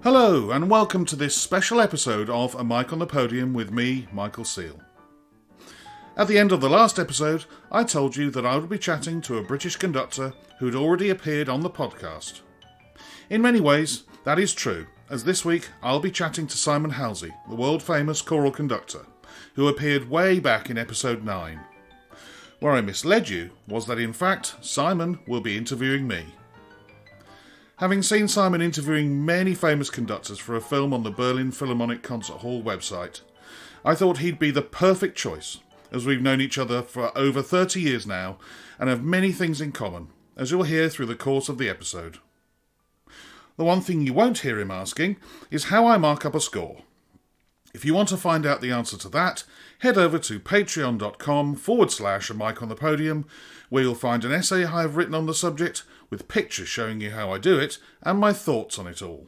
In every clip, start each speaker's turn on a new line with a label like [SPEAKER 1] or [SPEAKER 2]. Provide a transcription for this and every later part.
[SPEAKER 1] Hello, and welcome to this special episode of A Mic on the Podium with me, Michael Seale. At the end of the last episode, I told you that I would be chatting to a British conductor who'd already appeared on the podcast. In many ways, that is true, as this week I'll be chatting to Simon Halsey, the world-famous choral conductor, who appeared way back in episode 9. Where I misled you was that in fact, Simon will be interviewing me. Having seen Simon interviewing many famous conductors for a film on the Berlin Philharmonic Concert Hall website, I thought he'd be the perfect choice, as we've known each other for over 30 years now and have many things in common, as you'll hear through the course of the episode. The one thing you won't hear him asking is how I mark up a score. If you want to find out the answer to that, head over to patreon.com/A Mic on the Podium, where you'll find an essay I have written on the subject with pictures showing you how I do it and my thoughts on it all.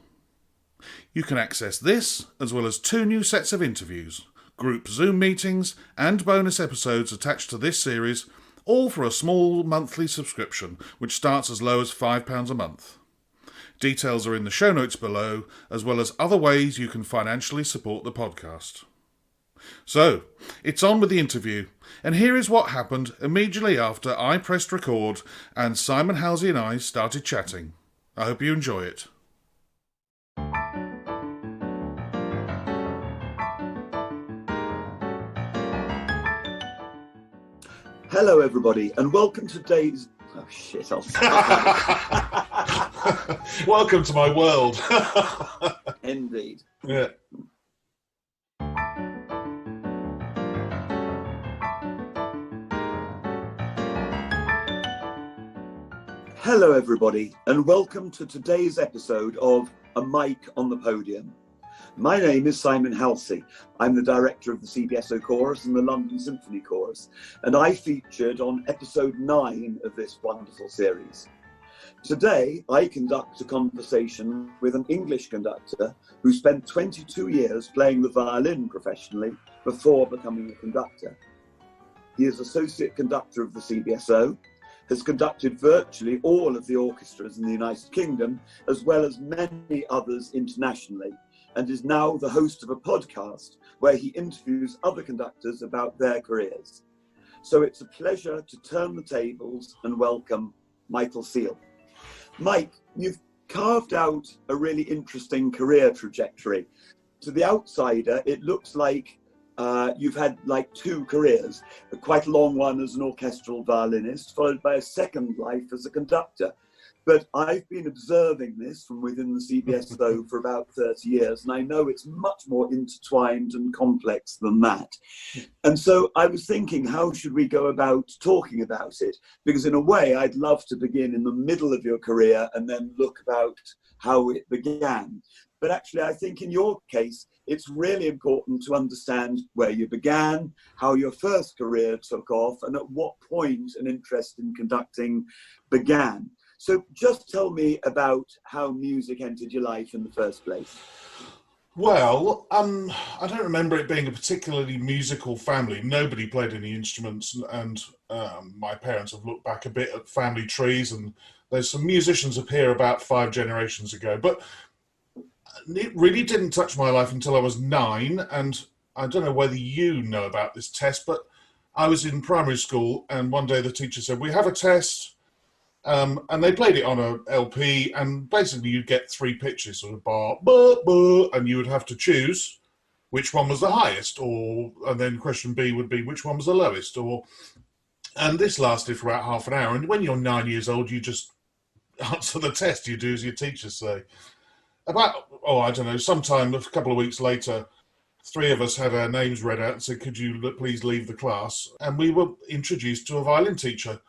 [SPEAKER 1] You can access this, as well as 2 new sets of interviews, group Zoom meetings and bonus episodes attached to this series, all for a small monthly subscription which starts as low as £5 a month. Details are in the show notes below, as well as other ways you can financially support the podcast. So, it's on with the interview, and here is what happened immediately after I pressed record and Simon Halsey and I started chatting. I hope you enjoy it.
[SPEAKER 2] Hello everybody, and welcome to today's... Oh shit, I'll
[SPEAKER 1] Welcome to my world.
[SPEAKER 2] Indeed.
[SPEAKER 1] Yeah.
[SPEAKER 2] Hello everybody, and welcome to today's episode of A Mic on the Podium. My name is Simon Halsey. I'm the director of the CBSO Chorus and the London Symphony Chorus, and I featured on episode 9 of this wonderful series. Today, I conduct a conversation with an English conductor who spent 22 years playing the violin professionally before becoming a conductor. He is associate conductor of the CBSO, has conducted virtually all of the orchestras in the United Kingdom, as well as many others internationally, and is now the host of a podcast where he interviews other conductors about their careers. So it's a pleasure to turn the tables and welcome Michael Seale. Mike, you've carved out a really interesting career trajectory. To the outsider, it looks like you've had like 2 careers, quite a long one as an orchestral violinist, followed by a second life as a conductor. But I've been observing this from within the CBSO for about 30 years, and I know it's much more intertwined and complex than that. And so I was thinking, how should we go about talking about it? Because in a way, I'd love to begin in the middle of your career and then look about how it began. But actually, I think in your case, it's really important to understand where you began, how your first career took off, and at what point an interest in conducting began. So just tell me about how music entered your life in the first place.
[SPEAKER 1] Well, I don't remember it being a particularly musical family. Nobody played any instruments, and my parents have looked back a bit at family trees, and there's some musicians appear about 5 generations ago. But it really didn't touch my life until I was 9, and I don't know whether you know about this test, but I was in primary school, and one day the teacher said, we have a test. And they played it on a LP, and basically you'd get 3 pitches, sort of bar, ba, ba, and you would have to choose which one was the highest, and then question B would be which one was the lowest, and this lasted for about half an hour. And when you're 9 years old, you just answer the test. You do as your teachers say. Sometime a couple of weeks later, 3 of us had our names read out and said, could you please leave the class? And we were introduced to a violin teacher.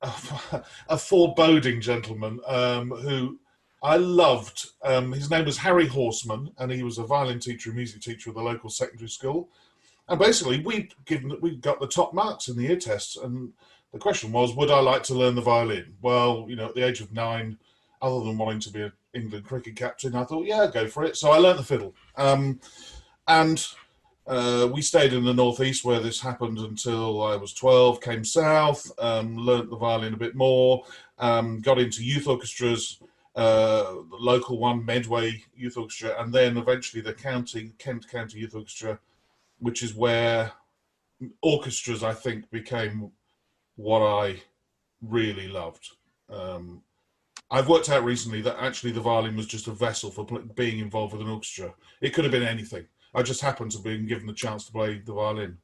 [SPEAKER 1] A foreboding gentleman who I loved. His name was Harry Horseman, and he was a violin teacher and music teacher at the local secondary school. And basically, we got the top marks in the ear tests, and the question was, would I like to learn the violin? Well, at the age of 9, other than wanting to be an England cricket captain, I thought, yeah, go for it. So I learnt the fiddle. We stayed in the northeast where this happened until I was 12, came south, learnt the violin a bit more, got into youth orchestras, the local one, Midway Youth Orchestra, and then eventually the Kent County Youth Orchestra, which is where orchestras, I think, became what I really loved. I've worked out recently that actually the violin was just a vessel for being involved with an orchestra. It could have been anything. I just happened to be given the chance to play the violin.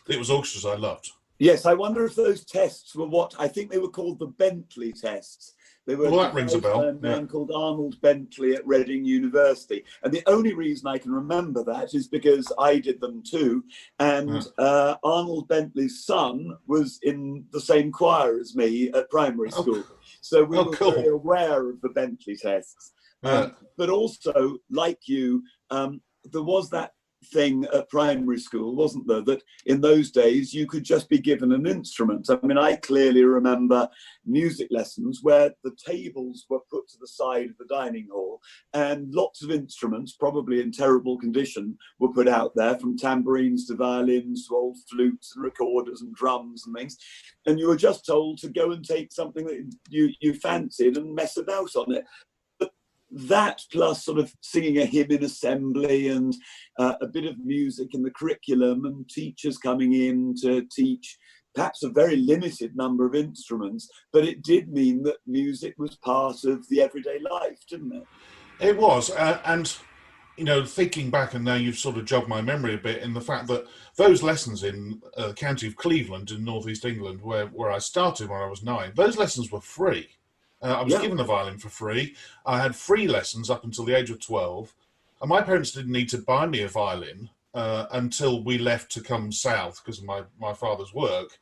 [SPEAKER 1] It was orchestras I loved.
[SPEAKER 2] Yes, I wonder if those tests were what I think they were called the Bentley tests. They were
[SPEAKER 1] that rings a bell.
[SPEAKER 2] by a man called Arnold Bentley at Reading University. And the only reason I can remember that is because I did them too. And Arnold Bentley's son was in the same choir as me at primary school. So we were very aware of the Bentley tests. But also, like you, there was that thing at primary school, wasn't there, that in those days you could just be given an instrument. I mean, I clearly remember music lessons where the tables were put to the side of the dining hall and lots of instruments, probably in terrible condition, were put out there, from tambourines to violins to old flutes and recorders and drums and things, and you were just told to go and take something that you fancied and mess about on it. That plus sort of singing a hymn in assembly and a bit of music in the curriculum and teachers coming in to teach perhaps a very limited number of instruments, but it did mean that music was part of the everyday life, didn't it?
[SPEAKER 1] It was, and you know, thinking back, and now you've sort of jogged my memory a bit in the fact that those lessons in the county of Cleveland in northeast England, where I started when I was 9, those lessons were free. I was given a violin for free. I had free lessons up until the age of 12. And my parents didn't need to buy me a violin until we left to come south because of my father's work,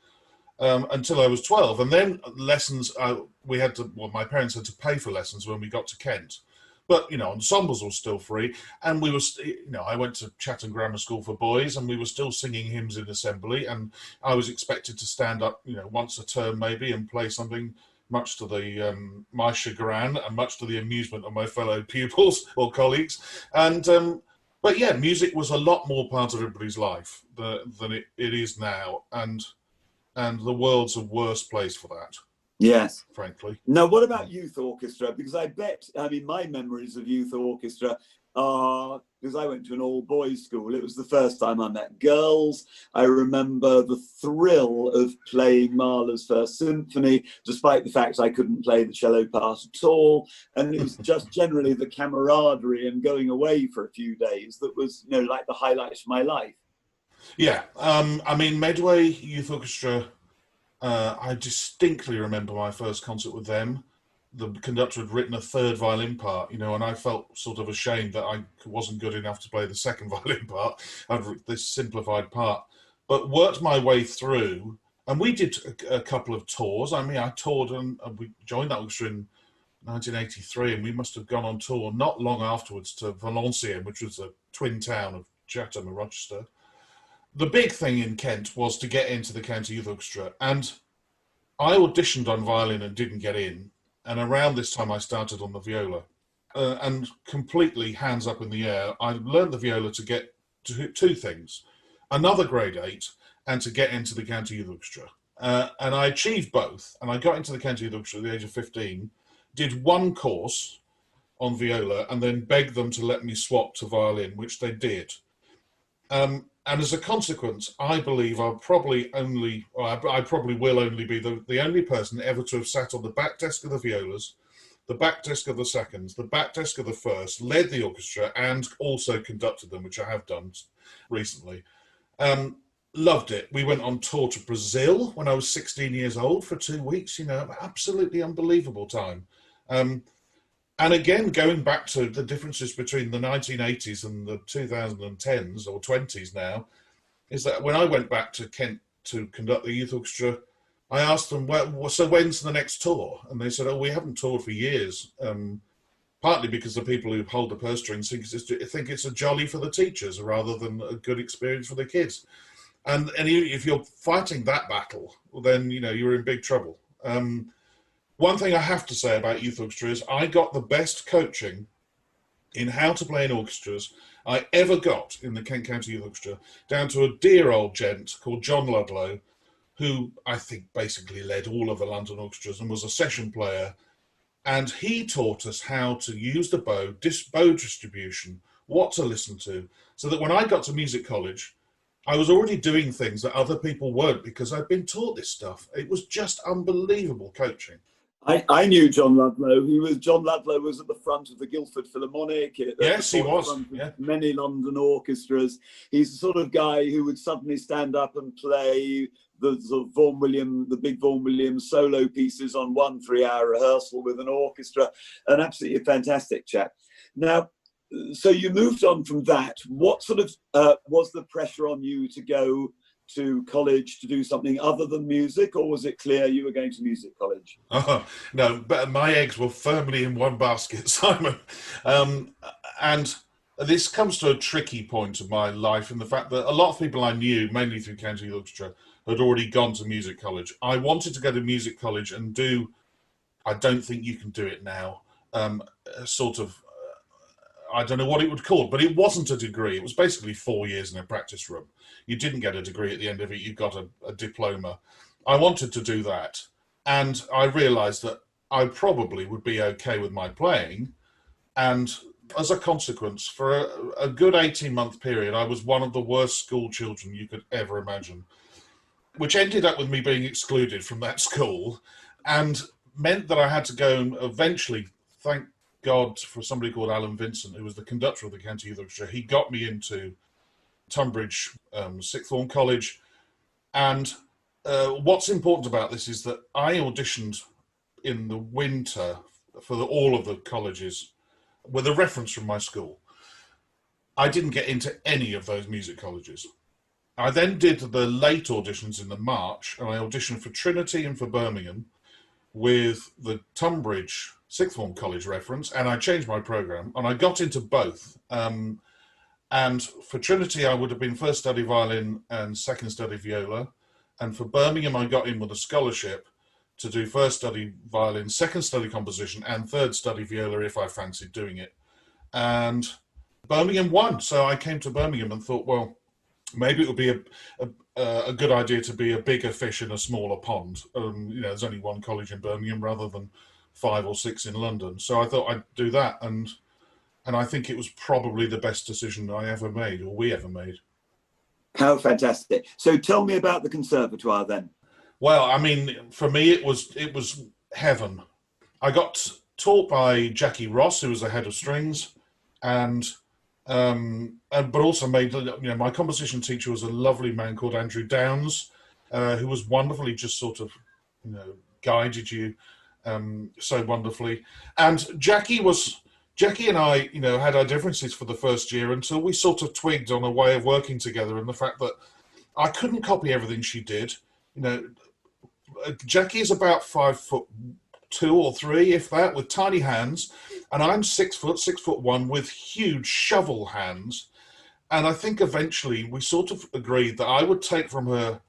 [SPEAKER 1] until I was 12. And then lessons, my parents had to pay for lessons when we got to Kent. But, you know, ensembles were still free. And we were, I went to Chatham Grammar School for boys, and we were still singing hymns in assembly. And I was expected to stand up, once a term maybe and play something, much to my chagrin and much to the amusement of my fellow pupils or colleagues. And but yeah, music was a lot more part of everybody's life than it is now, and the world's a worse place for that.
[SPEAKER 2] Yes,
[SPEAKER 1] frankly.
[SPEAKER 2] Now, what about youth orchestra? Because my memories of youth orchestra are, because I went to an all-boys school, it was the first time I met girls. I remember the thrill of playing Mahler's First Symphony, despite the fact I couldn't play the cello part at all. And it was just generally the camaraderie and going away for a few days that was, like the highlights of my life.
[SPEAKER 1] Yeah, Midway Youth Orchestra, I distinctly remember my first concert with them. The conductor had written a third violin part, and I felt sort of ashamed that I wasn't good enough to play the second violin part, this simplified part, but worked my way through. And we did a couple of tours. I toured and we joined that orchestra in 1983, and we must have gone on tour not long afterwards to Valenciennes, which was a twin town of Chatham and Rochester. The big thing in Kent was to get into the County Youth Orchestra, and I auditioned on violin and didn't get in. And around this time, I started on the viola, and completely hands up in the air. I learned the viola to get to two things: another grade 8, and to get into the County Youth Orchestra. And I achieved both. And I got into the County Youth Orchestra at the age of 15, did one course on viola, and then begged them to let me swap to violin, which they did. And as a consequence, I believe I probably will only be the only person ever to have sat on the back desk of the violas, the back desk of the seconds, the back desk of the first, led the orchestra, and also conducted them, which I have done recently. Loved it. We went on tour to Brazil when I was 16 years old for 2 weeks, absolutely unbelievable time. And again, going back to the differences between the 1980s and the 2010s or 20s now, is that when I went back to Kent to conduct the youth orchestra, I asked them, so when's the next tour? And they said, we haven't toured for years, partly because the people who hold the purse strings think it's a jolly for the teachers rather than a good experience for the kids. And if you're fighting that battle, well, then, you're in big trouble. One thing I have to say about youth orchestra is I got the best coaching in how to play in orchestras I ever got in the Kent County Youth Orchestra, down to a dear old gent called John Ludlow, who I think basically led all of the London orchestras and was a session player. And he taught us how to use the bow distribution, what to listen to, so that when I got to music college, I was already doing things that other people weren't because I'd been taught this stuff. It was just unbelievable coaching.
[SPEAKER 2] I knew John Ludlow. John Ludlow was at the front of the Guildford Philharmonic.
[SPEAKER 1] Yes, he was.
[SPEAKER 2] Yeah. Many London orchestras. He's the sort of guy who would suddenly stand up and play the sort of the big Vaughan Williams solo pieces on 1 3-hour rehearsal with an orchestra. An absolutely fantastic chap. Now, so you moved on from that. What sort of was the pressure on you to go to college to do something other than music, or was it clear you were going to music college?
[SPEAKER 1] Oh, no, but my eggs were firmly in one basket, Simon. And this comes to a tricky point of my life in the fact that a lot of people I knew, mainly through county orchestra, had already gone to music college. I wanted to go to music college and do, I don't think you can do it now, sort of, I don't know what it would call, but it wasn't a degree. It was basically 4 years in a practice room. You didn't get a degree at the end of it. You got a diploma. I wanted to do that. And I realized that I probably would be okay with my playing. And as a consequence, for a good 18-month period, I was one of the worst school children you could ever imagine, which ended up with me being excluded from that school and meant that I had to go and eventually, thank God for somebody called Alan Vincent, who was the conductor of the county youth orchestra. He got me into Tunbridge Sixth Form College. And what's important about this is that I auditioned in the winter for all of the colleges with a reference from my school. I didn't get into any of those music colleges. I then did the late auditions in the March, and I auditioned for Trinity and for Birmingham with the Tunbridge Sixth Form College reference, and I changed my program, and I got into both. And for Trinity, I would have been first study violin and second study viola. And for Birmingham, I got in with a scholarship to do first study violin, second study composition, and third study viola if I fancied doing it. And Birmingham won. So I came to Birmingham and thought, well, maybe it would be a good idea to be a bigger fish in a smaller pond. There's only one college in Birmingham rather than 5 or 6 in London. So I thought I'd do that. And I think it was probably the best decision I ever made, or we ever made.
[SPEAKER 2] How fantastic. So tell me about the Conservatoire then.
[SPEAKER 1] Well, I mean, for me, it was heaven. I got taught by Jackie Ross, who was the head of strings, but also made, my composition teacher was a lovely man called Andrew Downs, who was wonderful. He just sort of, guided you so wonderfully. And Jackie and I, had our differences for the first year until we sort of twigged on a way of working together, and the fact that I couldn't copy everything she did. Jackie is about 5'2" or 3, if that, with tiny hands, and I'm 6'1" with huge shovel hands. And I think eventually we sort of agreed that I would take from her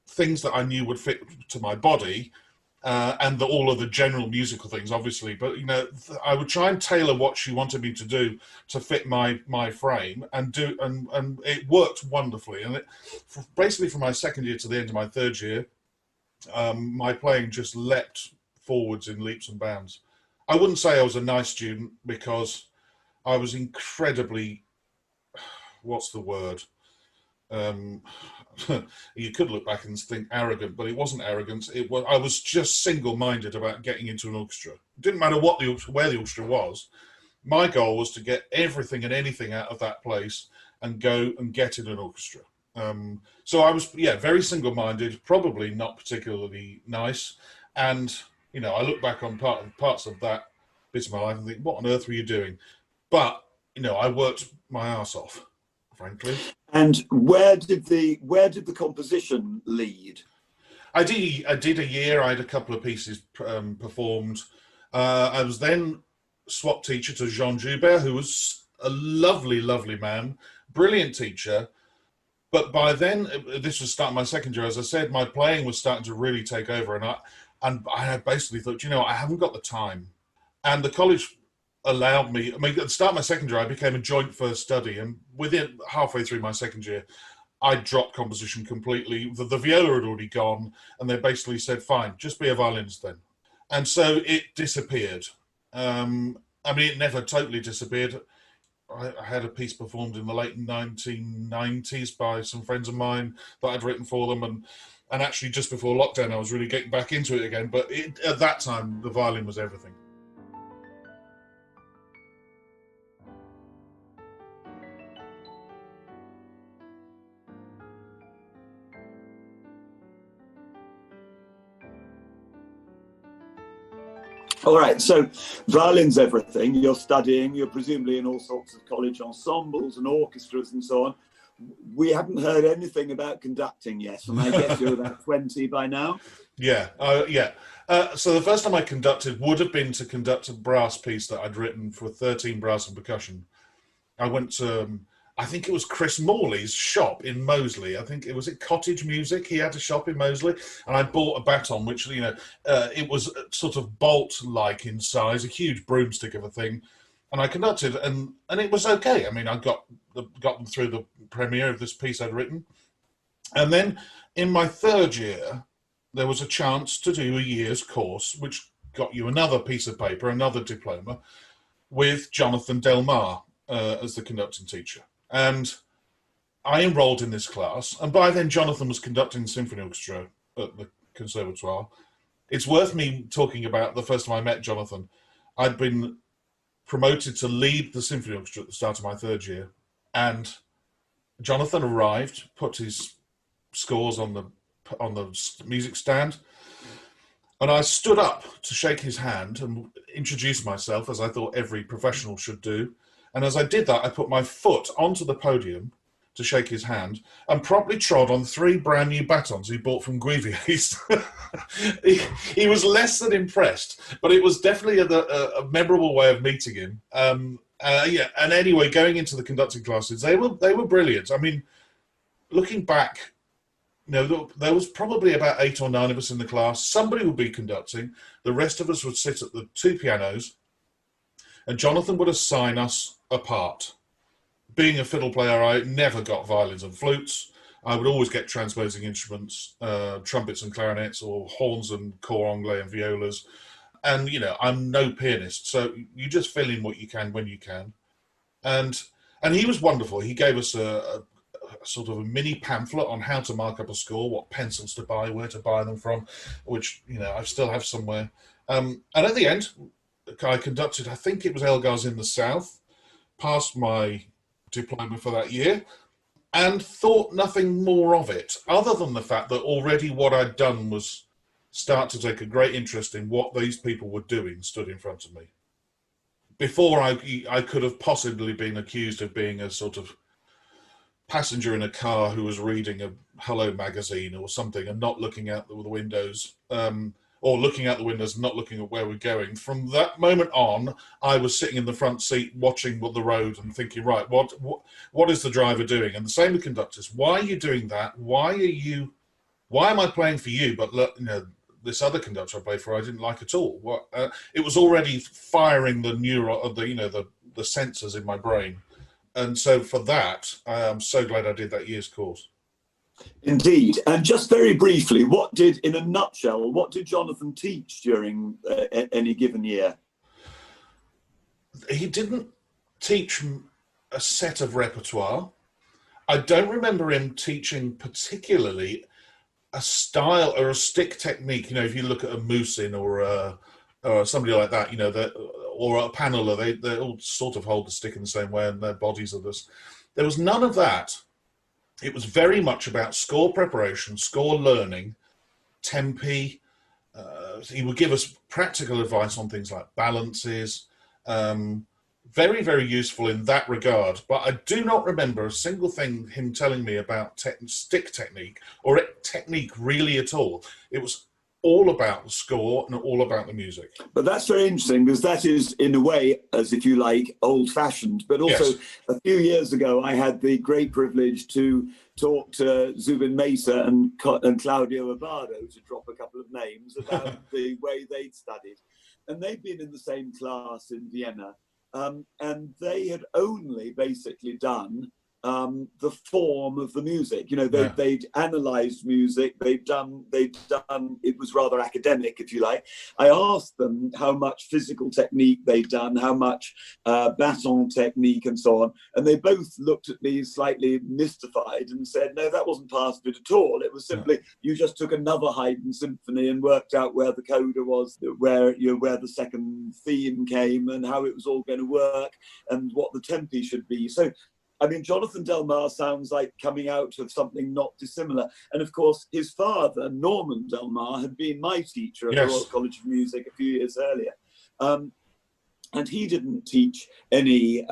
[SPEAKER 1] things that I knew would fit to my body, and all of the general musical things, obviously. But I would try and tailor what she wanted me to do to fit my frame, and it worked wonderfully. And basically, from my second year to the end of my third year, my playing just leapt forwards in leaps and bounds. I wouldn't say I was a nice student because I was incredibly, what's the word? You could look back and think arrogant, but it wasn't arrogance. I was just single-minded about getting into an orchestra. It didn't matter where the orchestra was. My goal was to get everything and anything out of that place and go and get in an orchestra. So I was, very single-minded, probably not particularly nice. And, I look back on parts of that bit of my life and think, what on earth were you doing? But, I worked my ass off, frankly.
[SPEAKER 2] And where did the composition lead?
[SPEAKER 1] I did a year. I had a couple of pieces performed. I was then swap teacher to Jean Joubert, who was a lovely, lovely man, brilliant teacher. But by then, this was starting my second year. As I said, my playing was starting to really take over, and I had basically thought, I haven't got the time. And the college allowed me, at the start of my second year, I became a joint first study, and within halfway through my second year, I dropped composition completely. The viola had already gone, and they basically said, fine, just be a violinist then. And so it disappeared. It never totally disappeared. I had a piece performed in the late 1990s by some friends of mine that I'd written for them, and actually just before lockdown I was really getting back into it again, but at that time the violin was everything.
[SPEAKER 2] All right, so violin's everything. You're studying, you're presumably in all sorts of college ensembles and orchestras and so on. We haven't heard anything about conducting yet, and I guess you're about 20 by now.
[SPEAKER 1] Yeah. So the first time I conducted would have been to conduct a brass piece that I'd written for 13 Brass and Percussion. I went to, I think it was Chris Morley's shop in Moseley. I think it was at Cottage Music. He had a shop in Moseley, and I bought a baton, which, it was sort of bolt-like in size, a huge broomstick of a thing. And I conducted, and it was okay. I mean, I got them through the premiere of this piece I'd written. And then in my third year, there was a chance to do a year's course, which got you another piece of paper, another diploma, with Jonathan Delmar as the conducting teacher. And I enrolled in this class, and by then Jonathan was conducting the symphony orchestra at the Conservatoire. It's worth me talking about the first time I met Jonathan. I'd been promoted to lead the symphony orchestra at the start of my third year, and Jonathan arrived, put his scores on the music stand, and I stood up to shake his hand and introduce myself, as I thought every professional should do. And as I did that, I put my foot onto the podium to shake his hand and promptly trod on 3 brand new batons he bought from Guivier's. he was less than impressed, but it was definitely a memorable way of meeting him. And anyway, going into the conducting classes, they were brilliant. I mean, looking back, there was probably about 8 or 9 of us in the class. Somebody would be conducting. The rest of us would sit at the 2 pianos, and Jonathan would assign us a part. Being a fiddle player, I never got violins and flutes. I would always get transposing instruments, trumpets and clarinets, or horns and cor anglais and violas. And, I'm no pianist, so you just fill in what you can when you can. And he was wonderful. He gave us a sort of a mini pamphlet on how to mark up a score, what pencils to buy, where to buy them from, which, I still have somewhere. And at the end, I conducted, I think it was Elgar's in the South, passed my diploma for that year, and thought nothing more of it, other than the fact that already what I'd done was start to take a great interest in what these people were doing stood in front of me. Before I could have possibly been accused of being a sort of passenger in a car who was reading a Hello magazine or something and not looking out the windows, or looking out the windows and not looking at where we're going. From that moment on, I was sitting in the front seat watching the road and thinking, right, what is the driver doing? And the same with conductors. Why are you doing that? Why am I playing for you? But look, this other conductor I played for, I didn't like at all. It was already firing the the sensors in my brain. And so for that, I'm so glad I did that year's course.
[SPEAKER 2] Indeed. And just very briefly, in a nutshell, what did Jonathan teach during any given year?
[SPEAKER 1] He didn't teach a set of repertoire. I don't remember him teaching particularly a style or a stick technique. If you look at a Musin or somebody like that, or a paneler, they all sort of hold the stick in the same way, and their bodies are this. There was none of that. It was very much about score preparation, score learning, tempi. He would give us practical advice on things like balances. Very, very useful in that regard. But I do not remember a single thing him telling me about stick technique or technique really at all. It was all about the score and all about the music. But
[SPEAKER 2] that's very interesting, because that is, in a way, as if you like, old-fashioned. But also, yes. A few years ago, I had the great privilege to talk to Zubin Mesa and Claudio Abado, to drop a couple of names, about the way they'd studied. And they'd been in the same class in Vienna, and they had only basically done the form of the music. You know, they'd analysed music. They'd done. It was rather academic, if you like. I asked them how much physical technique they'd done, how much baton technique, and so on. And they both looked at me slightly mystified and said, "No, that wasn't part of it at all. It was simply you just took another Haydn symphony and worked out where the coda was, where the second theme came, and how it was all going to work, and what the tempi should be." So, I mean, Jonathan Del Mar sounds like coming out of something not dissimilar. And of course, his father, Norman Del Mar, had been my teacher at the Royal College of Music a few years earlier. And he didn't teach any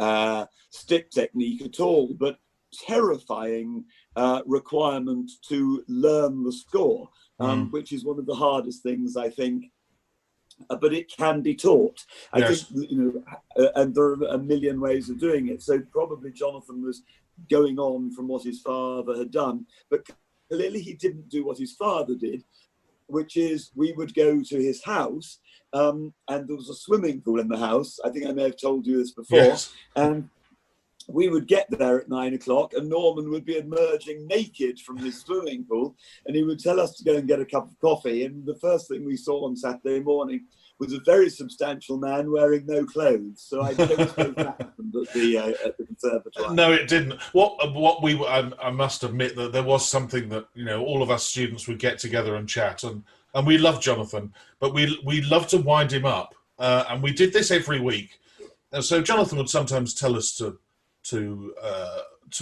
[SPEAKER 2] stick technique at all, but terrifying requirement to learn the score, which is one of the hardest things, I think. But it can be taught. I think, you know, and there are a million ways of doing it. So probably Jonathan was going on from what his father had done, but clearly he didn't do what his father did, which is we would go to his house, and there was a swimming pool in the house. I think I may have told you this before. And we would get there at 9 o'clock, and Norman would be emerging naked from his swimming pool, and he would tell us to go and get a cup of coffee. And the first thing we saw on Saturday morning was a very substantial man wearing no clothes. So I don't suppose that happened at the Conservatoire.
[SPEAKER 1] No, it didn't. I must admit that there was something that, you know, all of us students would get together and chat, and we loved Jonathan, but we loved to wind him up, and we did this every week. And so Jonathan would sometimes tell us to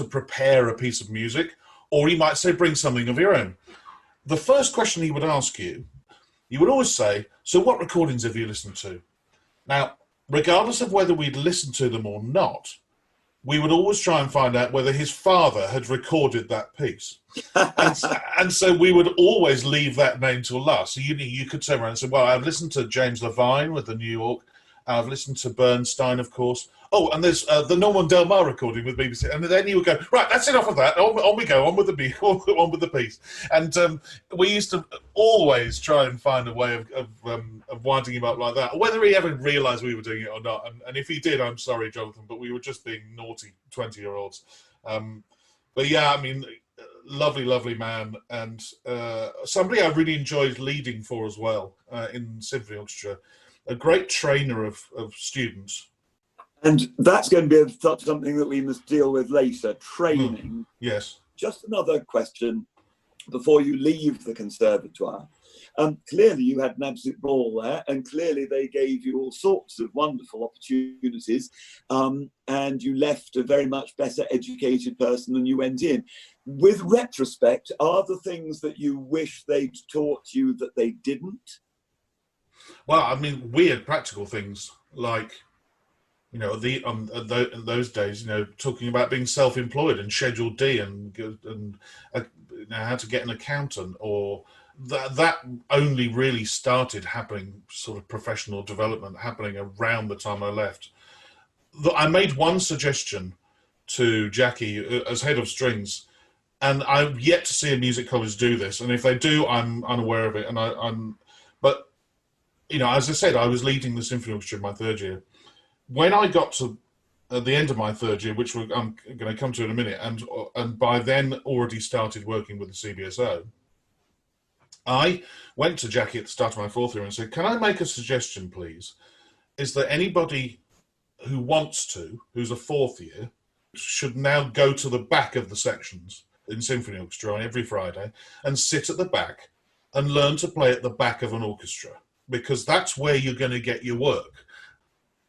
[SPEAKER 1] prepare a piece of music, or he might say, bring something of your own. The first question he would ask you, he would always say, so what recordings have you listened to? Now, regardless of whether we'd listened to them or not, we would always try and find out whether his father had recorded that piece. and so we would always leave that name till last. So you could turn around and say, well, I've listened to James Levine with the New York. I've listened to Bernstein, of course. Oh, and there's the Norman Del Mar recording with BBC. And then you would go, right, that's enough of that. On we go, on with the piece. And we used to always try and find a way of winding him up like that, whether he ever realised we were doing it or not. And if he did, I'm sorry, Jonathan, but we were just being naughty 20-year-olds. But yeah, I mean, lovely, lovely man. And somebody I really enjoyed leading for as well in Symphony Orchestra. A great trainer of students.
[SPEAKER 2] And that's going to be something that we must deal with later, training.
[SPEAKER 1] Yes.
[SPEAKER 2] Just another question before you leave the Conservatoire. Clearly you had an absolute ball there, and clearly they gave you all sorts of wonderful opportunities, and you left a very much better educated person than you went in. With retrospect, are there things that you wish they'd taught you that they didn't?
[SPEAKER 1] Well, I mean, weird practical things like, you know, in those days, you know, talking about being self-employed and Schedule D and you know, how to get an accountant, or that only really started happening, sort of professional development happening around the time I left. I made one suggestion to Jackie as head of strings, and I've yet to see a music college do this. And if they do, I'm unaware of it. But you know, as I said, I was leading the symphony orchestra in my third year. When I got to the end of my third year, which I'm going to come to in a minute, and by then already started working with the CBSO, I went to Jackie at the start of my fourth year and said, can I make a suggestion, please? Is there anybody who wants to, who's a fourth year, should now go to the back of the sections in symphony orchestra on every Friday and sit at the back and learn to play at the back of an orchestra, because that's where you're going to get your work.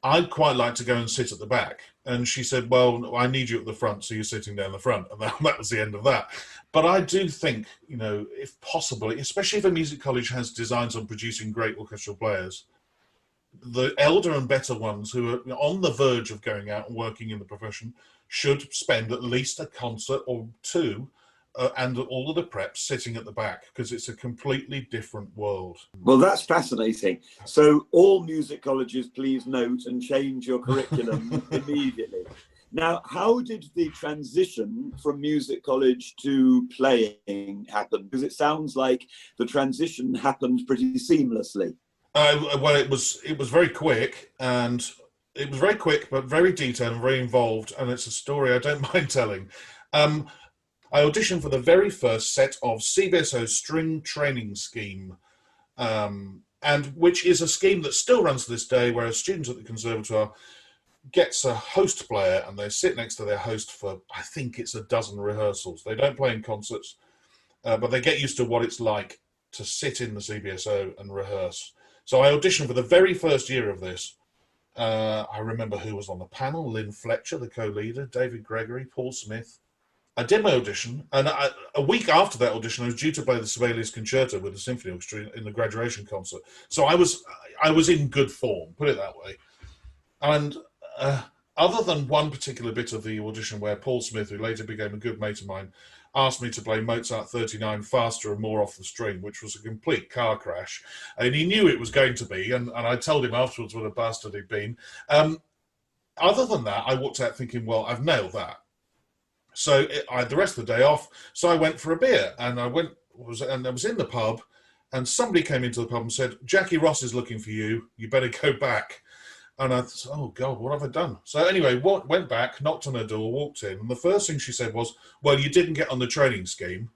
[SPEAKER 1] I'd quite like to go and sit at the back. And she said, well, I need you at the front, so you're sitting down the front. And that was the end of that. But I do think, you know, if possible, especially if a music college has designs on producing great orchestral players, the elder and better ones who are on the verge of going out and working in the profession should spend at least a concert or two and all of the preps sitting at the back, because it's a completely different world.
[SPEAKER 2] Well, that's fascinating. So all music colleges, please note and change your curriculum immediately. Now, how did the transition from music college to playing happen? Because it sounds like the transition happened pretty seamlessly.
[SPEAKER 1] Well, it was very quick, and it was very quick, but very detailed and very involved, and it's a story I don't mind telling. Um, I auditioned for the very first set of CBSO String Training Scheme, and which is a scheme that still runs to this day, where a student at the Conservatoire gets a host player and they sit next to their host for, I think it's a dozen rehearsals. They don't play in concerts, but they get used to what it's like to sit in the CBSO and rehearse. So I auditioned for the very first year of this. I remember who was on the panel: Lynn Fletcher, the co-leader, David Gregory, Paul Smith. I did my audition, and a week after that audition, I was due to play the Sibelius Concerto with the Symphony Orchestra in the graduation concert. So I was in good form, put it that way. And other than one particular bit of the audition where Paul Smith, who later became a good mate of mine, asked me to play Mozart 39 faster and more off the string, which was a complete car crash. And he knew it was going to be, and I told him afterwards what a bastard he'd been. Other than that, I walked out thinking, well, I've nailed that. So I had the rest of the day off, so I went for a beer, and I was in the pub, and somebody came into the pub and said, Jackie Ross is looking for you, you better go back. And I thought, oh, God, what have I done? So anyway, went back, knocked on her door, walked in, and the first thing she said was, well, you didn't get on the training scheme.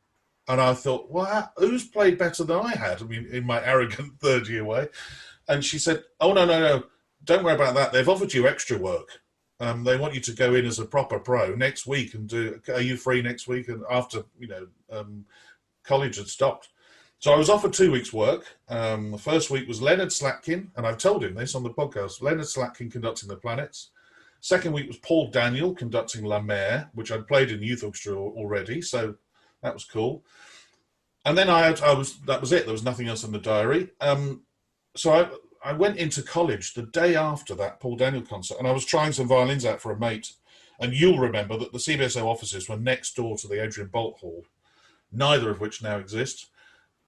[SPEAKER 1] And I thought, well, who's played better than I had? I mean, in my arrogant third-year way. And she said, oh, no, don't worry about that. They've offered you extra work. They want you to go in as a proper pro next week and are you free next week? And after, college had stopped. So I was offered 2 weeks' work. The first week was Leonard Slatkin, and I've told him this on the podcast, Leonard Slatkin conducting The Planets. Second week was Paul Daniel conducting La Mer, which I'd played in the youth orchestra already, so that was cool. And then that was it. There was nothing else in the diary. So I went into college the day after that Paul Daniel concert, and I was trying some violins out for a mate. And you'll remember that the CBSO offices were next door to the Adrian Bolt Hall, neither of which now exist.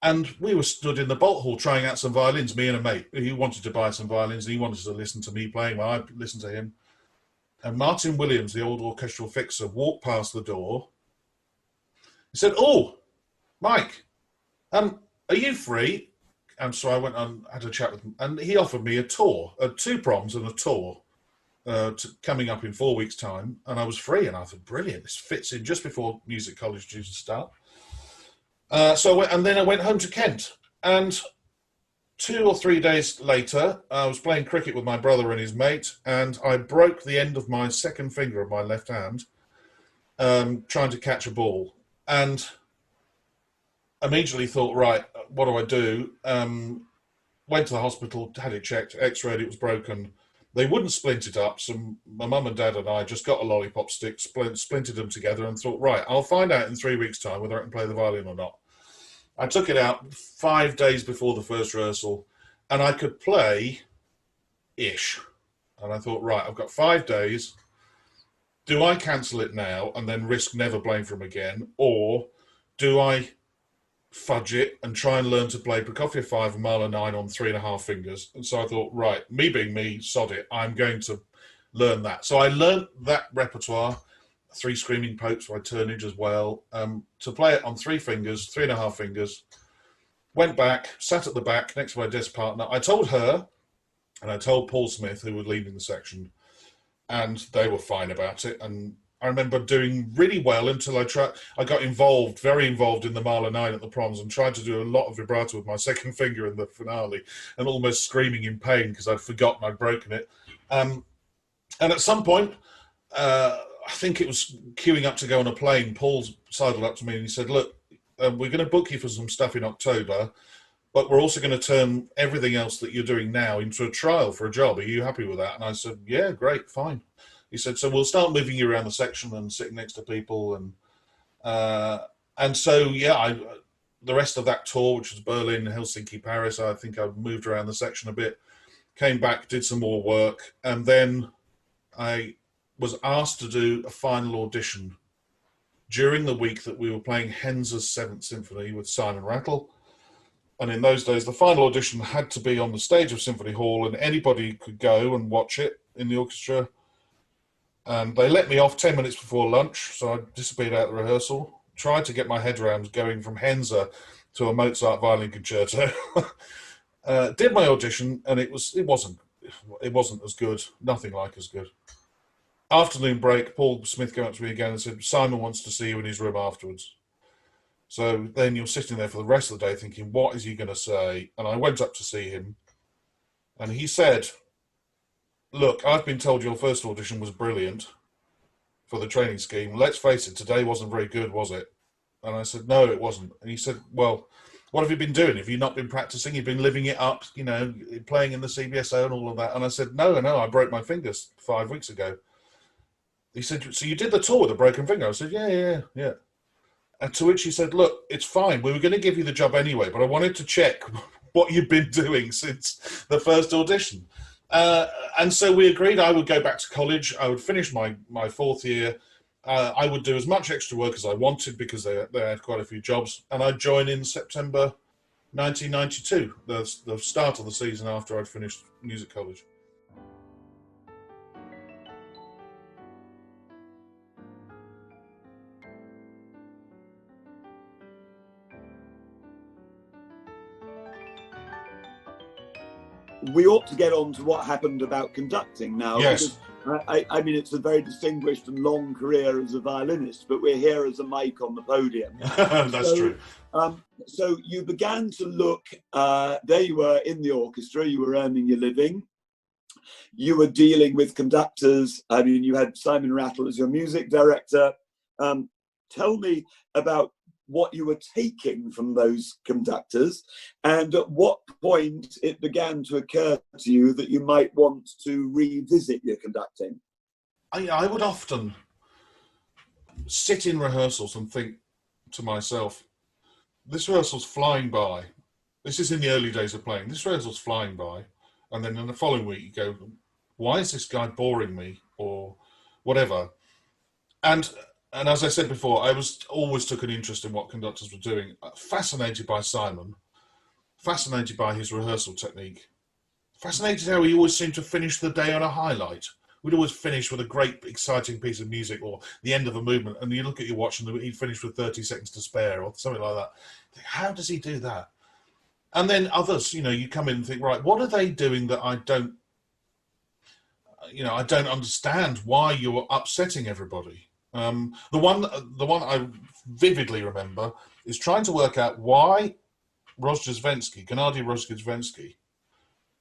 [SPEAKER 1] And we were stood in the Bolt Hall trying out some violins, me and a mate. He wanted to buy some violins, and he wanted to listen to me playing. Well, I listened to him. And Martin Williams, the old orchestral fixer, walked past the door. He said, oh, Mike, are you free? And so I went and had a chat with him. And he offered me a tour, 2 proms and a tour, coming up in 4 weeks' time. And I was free, and I thought, brilliant, this fits in just before music college due to start. Then I went home to Kent, and 2 or 3 days later, I was playing cricket with my brother and his mate, and I broke the end of my second finger of my left hand, trying to catch a ball, and immediately thought, right, what do I do? Went to the hospital, had it checked, x-rayed, it was broken. They wouldn't splint it up, so my mum and dad and I just got a lollipop stick, splinted them together, and thought, right, I'll find out in 3 weeks' time whether I can play the violin or not. I took it out 5 days before the first rehearsal, and I could play-ish. And I thought, right, I've got 5 days. Do I cancel it now and then risk never playing for him again, or do I fudge it and try and learn to play Prokofiev 5 and Mahler 9 on 3.5 fingers? And so I thought, right, me being me, sod it, I'm going to learn that. So I learned that repertoire, 3 Screaming Popes by Turnage as well, to play it on 3 fingers, 3.5 fingers. Went back, sat at the back next to my desk partner. I told her, and I told Paul Smith, who was leading the section, and they were fine about it. And I remember doing really well until I got involved, very involved in the Mahler 9 at the proms, and tried to do a lot of vibrato with my second finger in the finale, and almost screaming in pain because I'd forgotten I'd broken it. And at some point, I think it was queuing up to go on a plane, Paul sidled up to me and he said, look, we're going to book you for some stuff in October, but we're also going to turn everything else that you're doing now into a trial for a job. Are you happy with that? And I said, yeah, great, fine. He said, so we'll start moving you around the section and sitting next to people. And so, yeah, the rest of that tour, which was Berlin, Helsinki, Paris, I think I moved around the section a bit, came back, did some more work, and then I was asked to do a final audition during the week that we were playing Henze's 7th Symphony with Simon Rattle. And in those days, the final audition had to be on the stage of Symphony Hall, and anybody could go and watch it in the orchestra. And they let me off 10 minutes before lunch, so I disappeared out of the rehearsal, tried to get my head around going from Henze to a Mozart violin concerto. Did my audition, and it it wasn't as good, nothing like as good. Afternoon break, Paul Smith came up to me again and said, Simon wants to see you in his room afterwards. So then you're sitting there for the rest of the day thinking, what is he going to say? And I went up to see him, and he said, look, I've been told your first audition was brilliant for the training scheme. Let's face it, today wasn't very good, was it? And I said, no, it wasn't. And he said, well, what have you been doing? Have you not been practicing? You've been living it up, you know, playing in the CBSO and all of that. And I said, no, I broke my fingers 5 weeks ago. He said, so you did the tour with a broken finger? I said, yeah. And to which he said, look, it's fine. We were going to give you the job anyway, but I wanted to check what you've been doing since the first audition. And so we agreed I would go back to college. I would finish my fourth year. I would do as much extra work as I wanted because they had quite a few jobs. And I'd join in September 1992, the start of the season after I'd finished music college.
[SPEAKER 2] We ought to get on to what happened about conducting now.
[SPEAKER 1] Yes.
[SPEAKER 2] I mean, it's a very distinguished and long career as a violinist, but we're here as a mic on the podium.
[SPEAKER 1] That's true.
[SPEAKER 2] So you began to look, there you were in the orchestra, you were earning your living. You were dealing with conductors. I mean, you had Simon Rattle as your music director. Tell me about what you were taking from those conductors, and at what point it began to occur to you that you might want to revisit your conducting.
[SPEAKER 1] I would often sit in rehearsals and think to myself, this rehearsal's flying by. This is in the early days of playing. This rehearsal's flying by. And then in the following week you go, why is this guy boring me? Or whatever. And as I said before, I always took an interest in what conductors were doing. Fascinated by Simon, fascinated by his rehearsal technique, fascinated how he always seemed to finish the day on a highlight. We'd always finish with a great, exciting piece of music or the end of a movement, and you look at your watch and he'd finish with 30 seconds to spare or something like that. How does he do that? And then others, you come in and think, right, what are they doing that I don't understand why you're upsetting everybody? The one I vividly remember is trying to work out why Gennady Rozhdestvensky,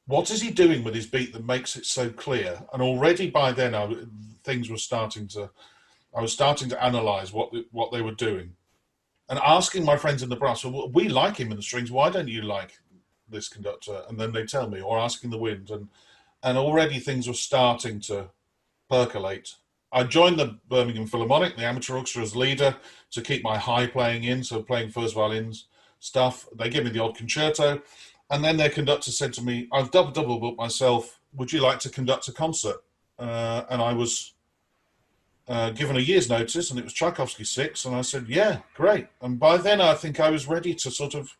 [SPEAKER 1] what is he doing with his beat that makes it so clear? And already by then, I was starting to analyse what they were doing, and asking my friends in the brass, well, we like him in the strings. Why don't you like this conductor? And then they tell me, or asking the wind, and already things were starting to percolate. I joined the Birmingham Philharmonic, the amateur orchestra, as leader to keep my high playing in, so playing first violins stuff. They gave me the odd concerto, and then their conductor said to me, I've double booked myself, would you like to conduct a concert? And I was given a year's notice, and it was Tchaikovsky 6, and I said, yeah, great. And by then I think I was ready to sort of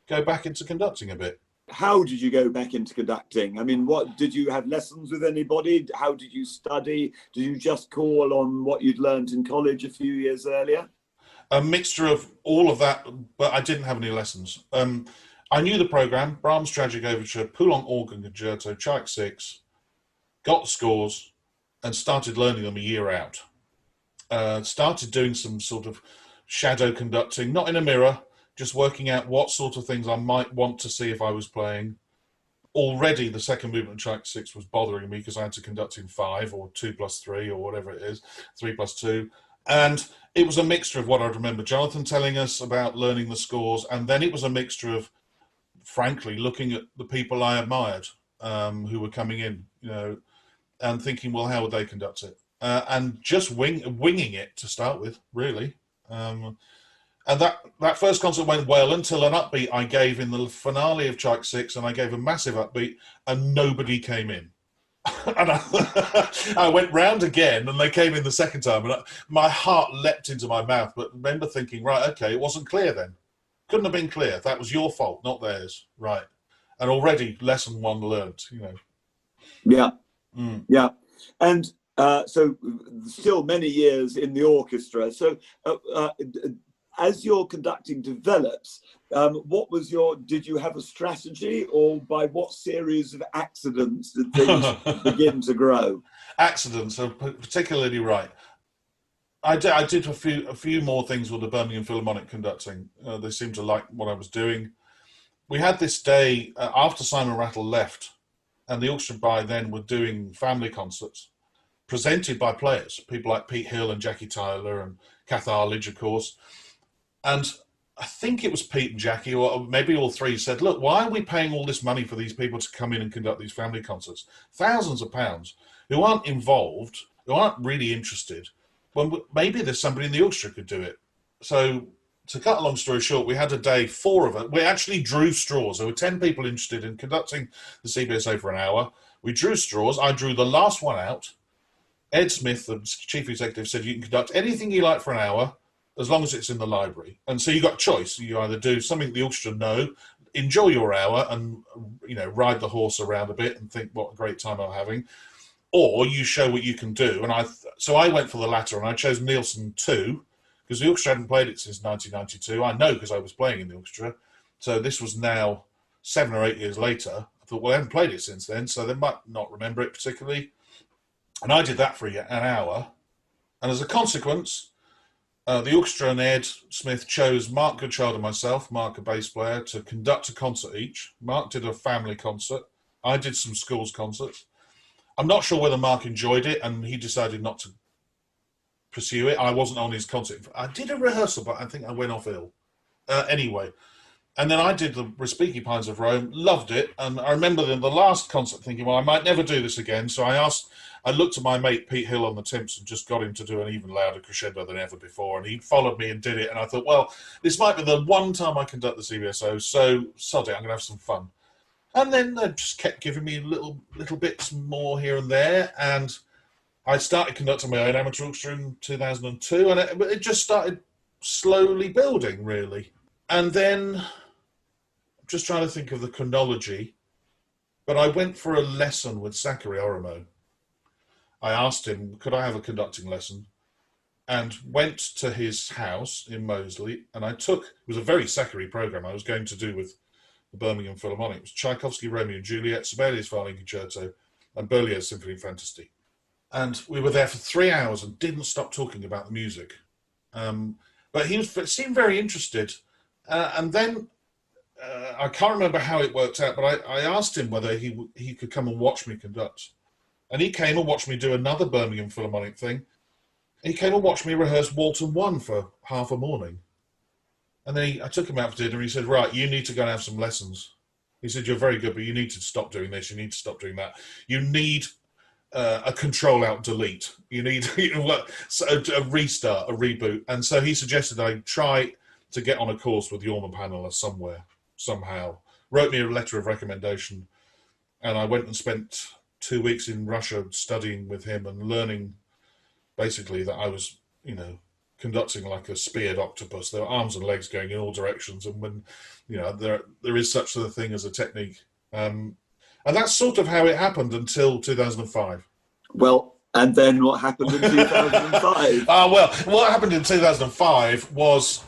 [SPEAKER 1] go back into conducting a bit.
[SPEAKER 2] How did you go back into conducting? I mean, what did you have lessons with anybody? How did you study? Did you just call on what you'd learned in college a few years earlier?
[SPEAKER 1] A mixture of all of that, but I didn't have any lessons. I knew the programme, Brahms Tragic Overture, Poulenc Organ Concerto, Tchaik 6, got the scores, and started learning them a year out. Started doing some sort of shadow conducting, not in a mirror, just working out what sort of things I might want to see if I was playing. Already the second movement of Tchaik 6 was bothering me because I had to conduct in 5 or 2+3 or whatever it is, 3+2. And it was a mixture of what I remember Jonathan telling us about learning the scores, and then it was a mixture of, frankly, looking at the people I admired who were coming in, and thinking, well, how would they conduct it? And just winging it to start with, really. And that first concert went well until an upbeat I gave in the finale of Tchaik 6, and I gave a massive upbeat, and nobody came in. And I went round again, and they came in the second time, and my heart leapt into my mouth. But I remember thinking, right, okay, it wasn't clear then. Couldn't have been clear. That was your fault, not theirs. Right. And already lesson one learned,
[SPEAKER 2] Yeah. Yeah. And so still many years in the orchestra. So as your conducting develops, did you have a strategy, or by what series of accidents did things begin to grow?
[SPEAKER 1] Accidents are particularly right. I did a few more things with the Birmingham Philharmonic conducting. They seemed to like what I was doing. We had this day after Simon Rattle left, and the orchestra by then were doing family concerts presented by players, people like Pete Hill and Jackie Tyler and Kath Arledge, of course. And I think it was Pete and Jackie, or maybe all three, said, look, why are we paying all this money for these people to come in and conduct these family concerts? Thousands of pounds, who aren't involved, who aren't really interested. Well, maybe there's somebody in the orchestra could do it. So to cut a long story short, we had a day, 4 of us. We actually drew straws. There were 10 people interested in conducting the CBSO for an hour. We drew straws. I drew the last one out. Ed Smith, the chief executive, said you can conduct anything you like for an hour as long as it's in the library. And so you got a choice. You either do something the orchestra know, enjoy your hour and, ride the horse around a bit and think what a great time I'm having, or you show what you can do. And so I went for the latter, and I chose Nelsons 2 because the orchestra hadn't played it since 1992. I know because I was playing in the orchestra. So this was now 7 or 8 years later. I thought, well, I haven't played it since then, so they might not remember it particularly. And I did that for an hour. And as a consequence, the orchestra and Ed Smith chose Mark Goodchild and myself, Mark a bass player, to conduct a concert each. Mark did a family concert. I did some schools concerts. I'm not sure whether Mark enjoyed it, and he decided not to pursue it. I wasn't on his concert. I did a rehearsal, but I think I went off ill. Anyway. And then I did the Respighi Pines of Rome, loved it. And I remember in the last concert thinking, well, I might never do this again. So I looked at my mate Pete Hill on the Timps and just got him to do an even louder crescendo than ever before. And he followed me and did it. And I thought, well, this might be the one time I conduct the CBSO. So sod it, I'm going to have some fun. And then they just kept giving me little bits more here and there. And I started conducting my own amateur orchestra in 2002. And it just started slowly building, really. And then, just trying to think of the chronology, but I went for a lesson with Sakari Orimo. I asked him, could I have a conducting lesson? And went to his house in Moseley, and it was a very Sakari program I was going to do with the Birmingham Philharmonic. It was Tchaikovsky, Romeo and Juliet, Sibelius Violin Concerto, and Berlioz's Symphony of Fantasy. And we were there for 3 hours and didn't stop talking about the music. But he seemed very interested. And then I can't remember how it worked out, but I asked him whether he could come and watch me conduct. And he came and watched me do another Birmingham Philharmonic thing. He came and watched me rehearse Walton 1 for half a morning. And then I took him out for dinner and he said, right, you need to go and have some lessons. He said, you're very good, but you need to stop doing this. You need to stop doing that. You need a control-out-delete. You need a restart, a reboot. And so he suggested I try to get on a course with Jorma Panela somehow. Wrote me a letter of recommendation, and I went and spent 2 weeks in Russia studying with him and learning basically that I was, conducting like a speared octopus. There were arms and legs going in all directions, and when, there is such a thing as a technique. And that's sort of how it happened until 2005.
[SPEAKER 2] Well, and then what happened in 2005?
[SPEAKER 1] What happened in 2005 was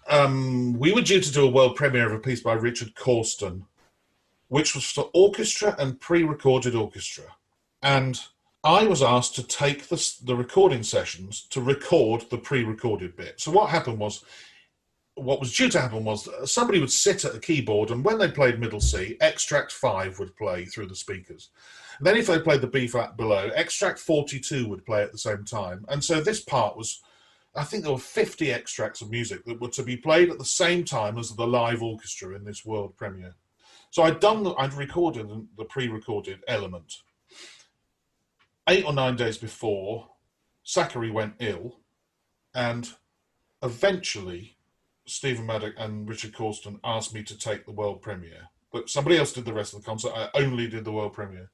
[SPEAKER 1] we were due to do a world premiere of a piece by Richard Corsten, which was for orchestra and pre-recorded orchestra. And I was asked to take the recording sessions to record the pre-recorded bit. So what was due to happen was somebody would sit at a keyboard, and when they played middle C, extract 5 would play through the speakers. And then if they played the B flat below, extract 42 would play at the same time. And so this part was, I think there were 50 extracts of music that were to be played at the same time as the live orchestra in this world premiere. So I'd recorded the pre-recorded element. 8 or 9 days before, Sakari went ill, and eventually Stephen Maddock and Richard Corsten asked me to take the world premiere. But somebody else did the rest of the concert. I only did the world premiere.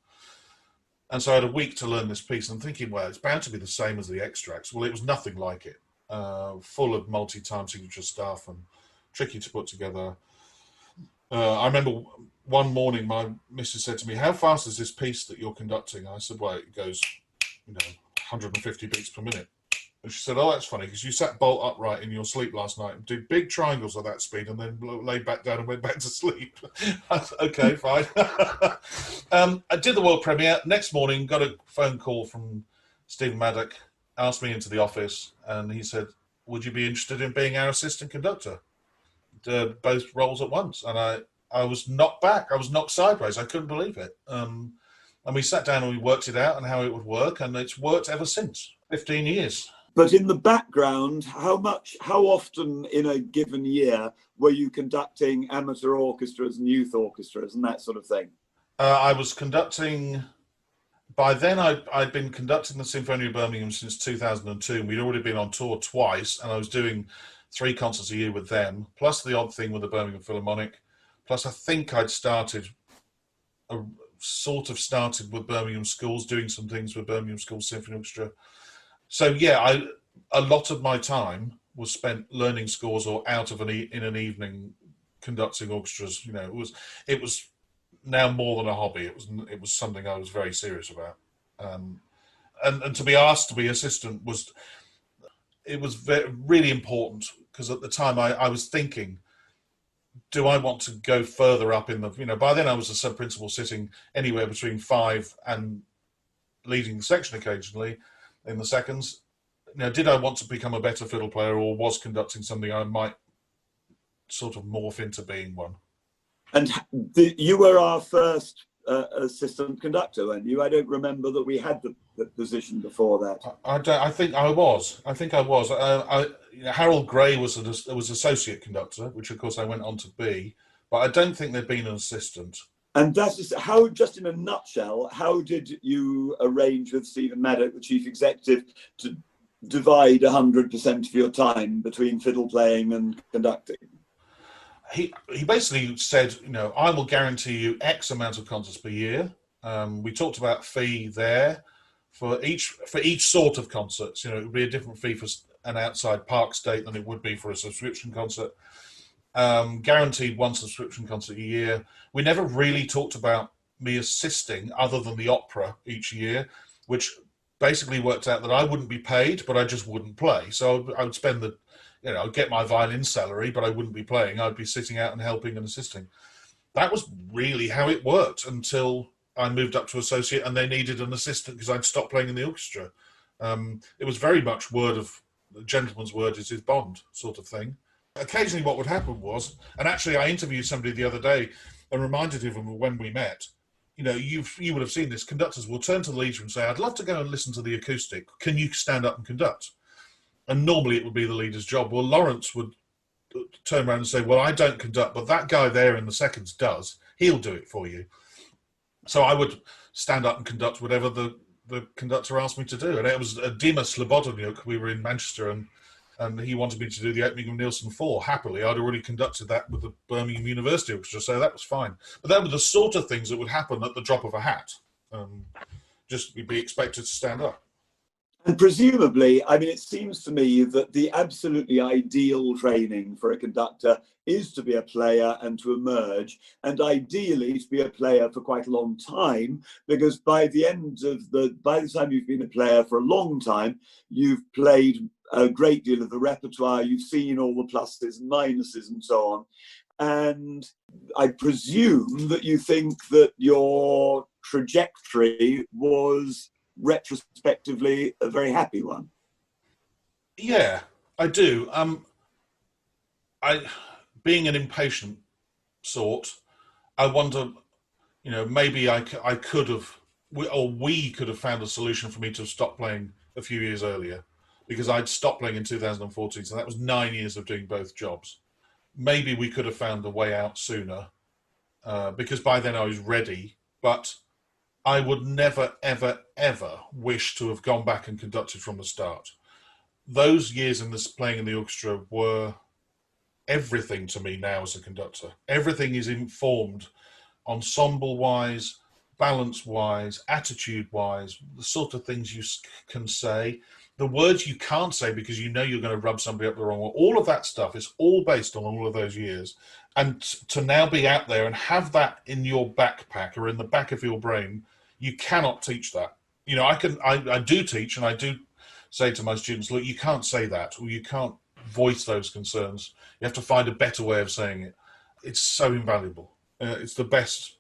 [SPEAKER 1] And so I had a week to learn this piece. And I'm thinking, well, it's bound to be the same as the extracts. Well, it was nothing like it. Full of multi-time signature stuff and tricky to put together. I remember one morning my missus said to me, how fast is this piece that you're conducting? And I said, well, it goes, 150 beats per minute. And she said, "Oh, that's funny because you sat bolt upright in your sleep last night and did big triangles at that speed and then laid back down and went back to sleep." I said, "Okay, fine." I did the world premiere. Next morning, got a phone call from Stephen Maddock, asked me into the office, and he said, "Would you be interested in being our assistant conductor?" Both roles at once. And I was knocked back. I was knocked sideways. I couldn't believe it. And we sat down and we worked it out and how it would work, and it's worked ever since. 15 years.
[SPEAKER 2] But in the background, how often in a given year were you conducting amateur orchestras and youth orchestras and that sort of thing?
[SPEAKER 1] I was conducting, by then I'd been conducting the Symphony of Birmingham since 2002. We'd already been on tour twice, and I was doing 3 concerts a year with them, plus the odd thing with the Birmingham Philharmonic. Plus I think I'd started with Birmingham Schools, doing some things with Birmingham Schools Symphony Orchestra. So yeah, a lot of my time was spent learning scores or out of in an evening conducting orchestras. You know, it was now more than a hobby. It was something I was very serious about. And to be asked to be assistant was really important, because at the time I was thinking, do I want to go further up in the, by then I was a sub principal sitting anywhere between 5 and leading the section occasionally in the seconds. Did I want to become a better fiddle player, or was conducting something I might sort of morph into being one?
[SPEAKER 2] And you were our first assistant conductor, weren't you? I don't remember that we had the position before that.
[SPEAKER 1] I think I was. Harold Gray was associate conductor, which of course I went on to be, but I don't think there'd been an assistant.
[SPEAKER 2] And that is how, just in a nutshell, how did you arrange with Stephen Maddock, the chief executive, to divide 100% of your time between fiddle playing and conducting?
[SPEAKER 1] He basically said, I will guarantee you X amount of concerts per year. We talked about fee there for each sort of concerts. It would be a different fee for an outside park state than it would be for a subscription concert. Guaranteed 1 subscription concert a year. We never really talked about me assisting other than the opera each year, which basically worked out that I wouldn't be paid, but I just wouldn't play. So I would spend I'd get my violin salary, but I wouldn't be playing. I'd be sitting out and helping and assisting. That was really how it worked until I moved up to associate and they needed an assistant because I'd stopped playing in the orchestra. It was very much gentleman's word is his bond sort of thing. Occasionally what would happen was, and actually I interviewed somebody the other day and reminded him of when we met, you would have seen this, conductors will turn to the leader and say, "I'd love to go and listen to the acoustic. Can you stand up and conduct?" And normally it would be the leader's job. Well, Lawrence would turn around and say, "Well, I don't conduct, but that guy there in the seconds does. He'll do it for you." So I would stand up and conduct whatever the conductor asked me to do. And it was Dima Slobodanyuk. We were in Manchester, and he wanted me to do the opening of Nielsen 4. Happily, I'd already conducted that with the Birmingham University Orchestra, so that was fine. But that were the sort of things that would happen at the drop of a hat. Just be expected to stand up.
[SPEAKER 2] And presumably, it seems to me that the absolutely ideal training for a conductor is to be a player and to emerge, and ideally to be a player for quite a long time, because by the time you've been a player for a long time, you've played a great deal of the repertoire, you've seen all the pluses and minuses and so on. And I presume that you think that your trajectory was retrospectively a very happy one.
[SPEAKER 1] Yeah, I do. Being an impatient sort, I wonder, maybe I could have, we could have found a solution for me to have stopped playing a few years earlier, because I'd stopped playing in 2014, so that was 9 years of doing both jobs. Maybe we could have found a way out sooner, because by then I was ready, but I would never, ever, ever wish to have gone back and conducted from the start. Those years playing in the orchestra were everything to me now as a conductor. Everything is informed ensemble-wise, balance-wise, attitude-wise, the sort of things you can say, the words you can't say because you're going to rub somebody up the wrong way. All of that stuff is all based on all of those years. And to now be out there and have that in your backpack or in the back of your brain, you cannot teach that. I do teach, and I do say to my students, look, you can't say that, or you can't voice those concerns. You have to find a better way of saying it. It's so invaluable. It's the best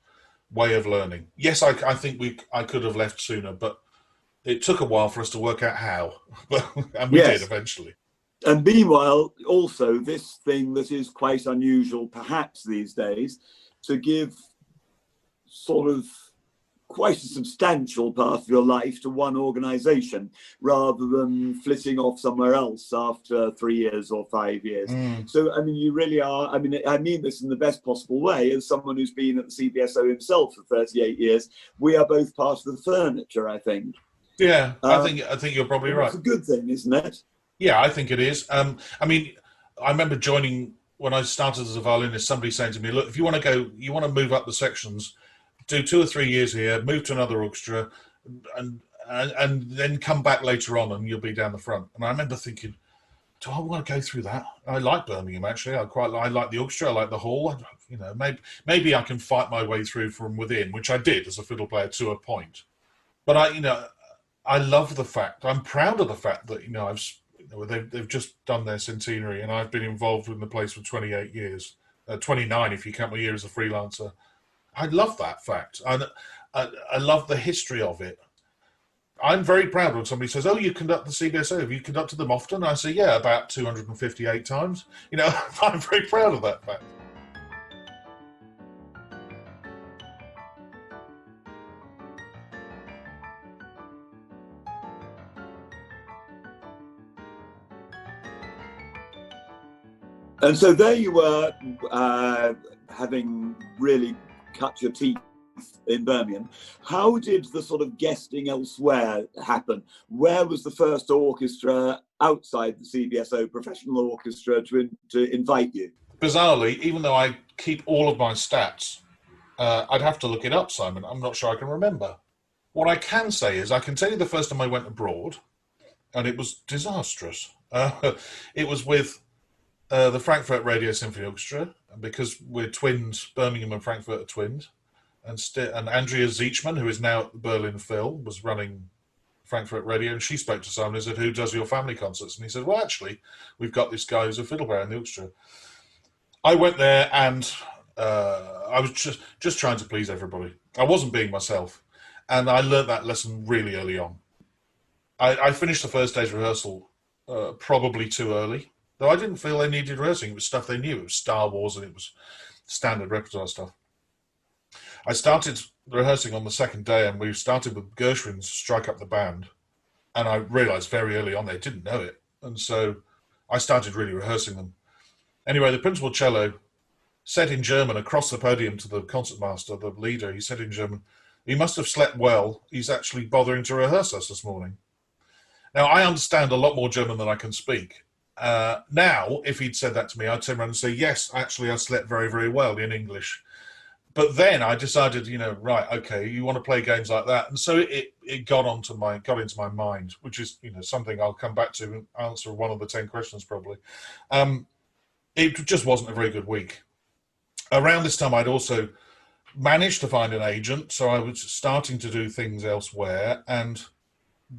[SPEAKER 1] way of learning. Yes, I think I could have left sooner, but it took a while for us to work out how, and we did eventually.
[SPEAKER 2] And meanwhile, also this thing that is quite unusual, perhaps these days, to give sort of quite a substantial part of your life to one organisation rather than flitting off somewhere else after 3 years or 5 years. So, I mean, you really are, I mean this in the best possible way. As someone who's been at the CBSO himself for 38 years, we are both part of the furniture, I think.
[SPEAKER 1] Yeah, I think you're probably right.
[SPEAKER 2] It's a good thing, isn't it?
[SPEAKER 1] Yeah, I think it is. I mean, I remember joining, when I started as a violinist, somebody saying to me, look, if you want to move up the sections, do 2 or 3 years here, move to another orchestra, and then come back later on and you'll be down the front. And I remember thinking, do I want to go through that? I like Birmingham, actually. I like the orchestra, I like the hall. You know, maybe I can fight my way through from within, which I did as a fiddle player to a point. But I love the fact, I'm proud of the fact that, they've just done their centenary and I've been involved in the place for 28 years, 29 if you count my year as a freelancer. I love that fact. I love the history of it. I'm very proud when somebody says, oh, you conduct the CBSO. Have you conducted them often? I say, yeah, about 258 times. I'm very proud of that fact.
[SPEAKER 2] And so there you were, having really cut your teeth in Birmingham. How did the sort of guesting elsewhere happen? Where was the first orchestra outside the CBSO professional orchestra to invite you?
[SPEAKER 1] Bizarrely, even though I keep all of my stats, I'd have to look it up, Simon. I'm not sure I can remember. What I can say is I can tell you the first time I went abroad, and it was disastrous. It was with the Frankfurt Radio Symphony Orchestra, because we're twins, Birmingham and Frankfurt are twins. And Andrea Zietschmann, who is now at the Berlin Phil, was running Frankfurt Radio, and she spoke to Simon and said, who does your family concerts? And he said, well, actually, we've got this guy who's a fiddle player in the orchestra. I went there and I was just trying to please everybody. I wasn't being myself. And I learnt that lesson really early on. I finished the first day's rehearsal probably too early, though I didn't feel they needed rehearsing. It was stuff they knew. It was Star Wars and it was standard repertoire stuff. I started rehearsing on the second day, and we started with Gershwin's Strike Up the Band, and I realised very early on they didn't know it, and so I started really rehearsing them. Anyway, the principal cello said in German across the podium to the concertmaster, the leader, he said in German, he must have slept well, he's actually bothering to rehearse us this morning. Now, I understand a lot more German than I can speak. Now, if he'd said that to me, I'd turn around and say, yes, actually I slept very, very well in English. But then I decided, right, okay, you want to play games like that. And so it got into my mind, which is, something I'll come back to and answer one of the 10 questions probably. It just wasn't a very good week. Around this time, I'd also managed to find an agent. So I was starting to do things elsewhere, and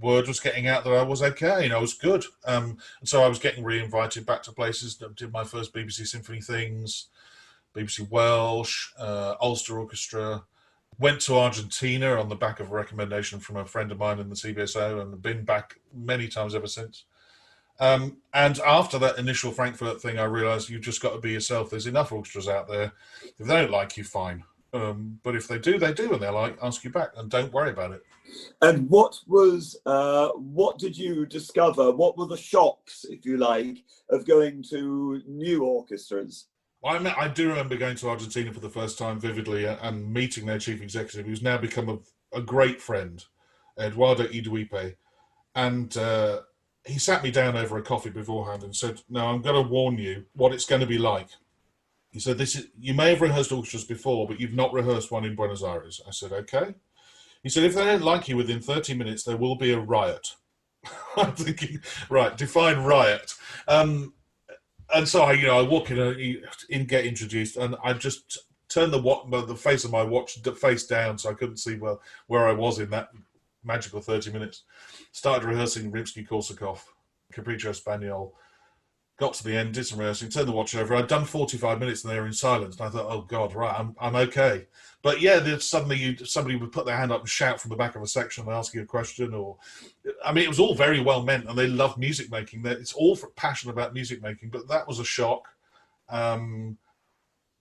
[SPEAKER 1] word was getting out that I was okay, I was good. And so I was getting re-invited back to places, did my first BBC Symphony things, BBC Welsh, Ulster Orchestra, went to Argentina on the back of a recommendation from a friend of mine in the CBSO, and been back many times ever since. And after that initial Frankfurt thing, I realised you've just got to be yourself. There's enough orchestras out there. If they don't like you, fine. But if they do, they do, and they'll ask you back, and don't worry about it.
[SPEAKER 2] And what did you discover? What were the shocks, if you like, of going to new orchestras?
[SPEAKER 1] I do remember going to Argentina for the first time vividly and meeting their chief executive, who's now become a great friend, Eduardo Iduipe. And he sat me down over a coffee beforehand and said, no, I'm going to warn you what it's going to be like. He said, you may have rehearsed orchestras before, but you've not rehearsed one in Buenos Aires. I said, okay. He said, if they don't like you within 30 minutes, there will be a riot. I'm thinking, right, define riot. And so I walk in and get introduced, and I just turned the face of my watch face down, so I couldn't see where I was in that magical 30 minutes. Started rehearsing Rimsky-Korsakov, Capriccio Espagnol. Got to the end, did some rehearsing, turned the watch over. I'd done 45 minutes and they were in silence. And I thought, oh God, right, I'm okay. But yeah, suddenly somebody would put their hand up and shout from the back of a section and ask you a question. It was all very well meant and they love music making. It's all for passion about music making, but that was a shock.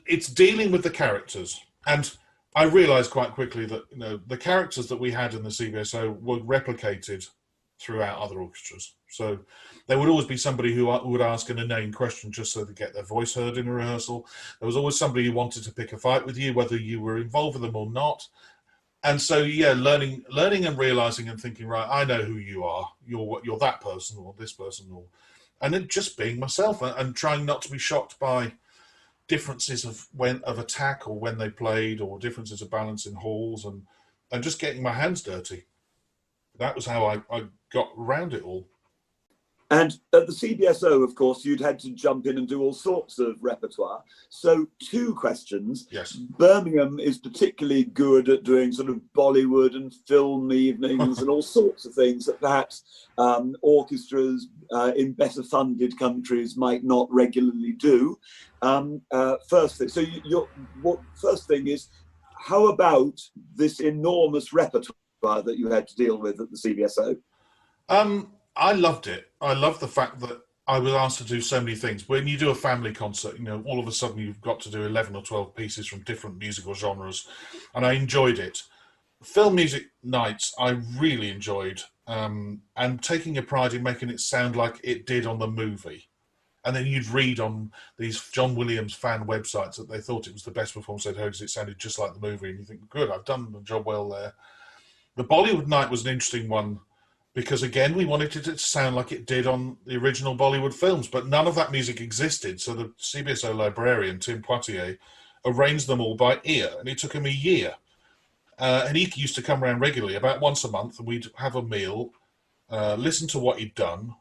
[SPEAKER 1] It's dealing with the characters. And I realised quite quickly that the characters that we had in the CBSO were replicated throughout other orchestras. So there would always be somebody who would ask an inane question just so they get their voice heard in a rehearsal. There was always somebody who wanted to pick a fight with you, whether you were involved with them or not. And so, yeah, learning and realising and thinking, right, I know who you are. You're that person or this person, and then just being myself and trying not to be shocked by differences of attack or when they played, or differences of balance in halls, and just getting my hands dirty. That was how I got around it all.
[SPEAKER 2] And at the CBSO, of course, you'd had to jump in and do all sorts of repertoire. So 2 questions.
[SPEAKER 1] Yes.
[SPEAKER 2] Birmingham is particularly good at doing sort of Bollywood and film evenings and all sorts of things that perhaps orchestras in better funded countries might not regularly do. First thing, so first thing is, how about this enormous repertoire that you had to deal with at the CBSO?
[SPEAKER 1] I loved it. I love the fact that I was asked to do so many things. When you do a family concert, all of a sudden you've got to do 11 or 12 pieces from different musical genres, and I enjoyed it. Film music nights I really enjoyed, and taking a pride in making it sound like it did on the movie. And then you'd read on these John Williams fan websites that they thought it was the best performance they'd heard because it sounded just like the movie, and you think, good, I've done the job well there. The Bollywood Night was an interesting one, because again, we wanted it to sound like it did on the original Bollywood films, but none of that music existed. So the CBSO librarian, Tim Poitier, arranged them all by ear, and it took him a year. And he used to come around regularly, about once a month, and we'd have a meal, listen to what he'd done,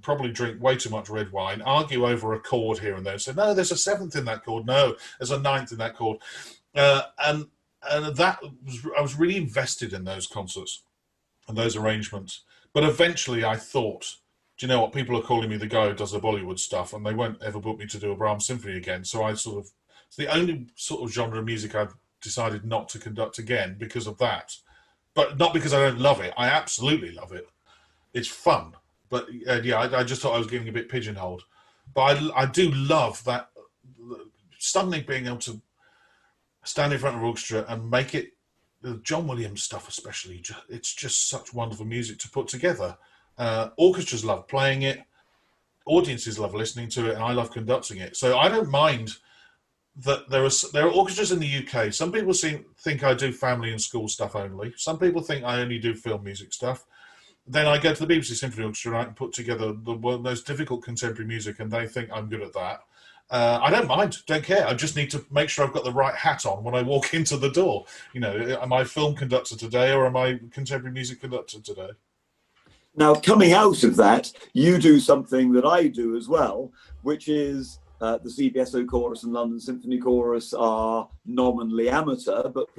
[SPEAKER 1] probably drink way too much red wine, argue over a chord here and there, say, no, there's a 7th in that chord, no, there's a 9th in that chord. And that was, I was really invested in those concerts and those arrangements. But eventually I thought, do you know what, people are calling me the guy who does the Bollywood stuff, and they won't ever book me to do a Brahms symphony again. So it's the only sort of genre of music I've decided not to conduct again because of that. But not because I don't love it. I absolutely love it. It's fun. But I just thought I was getting a bit pigeonholed. But I do love that, suddenly being able to stand in front of an orchestra and make it, the John Williams stuff especially, it's just such wonderful music to put together. Orchestras love playing it, audiences love listening to it, and I love conducting it. So I don't mind that there are orchestras in the UK. Some people think I do family and school stuff only. Some people think I only do film music stuff. Then I go to the BBC Symphony Orchestra and I can put together the most difficult contemporary music, and they think I'm good at that. I don't mind, don't care. I just need to make sure I've got the right hat on when I walk into the door. Am I film conductor today, or am I contemporary music conductor today?
[SPEAKER 2] Now, coming out of that, you do something that I do as well, which is the CBSO Chorus and London Symphony Chorus are nominally amateur, but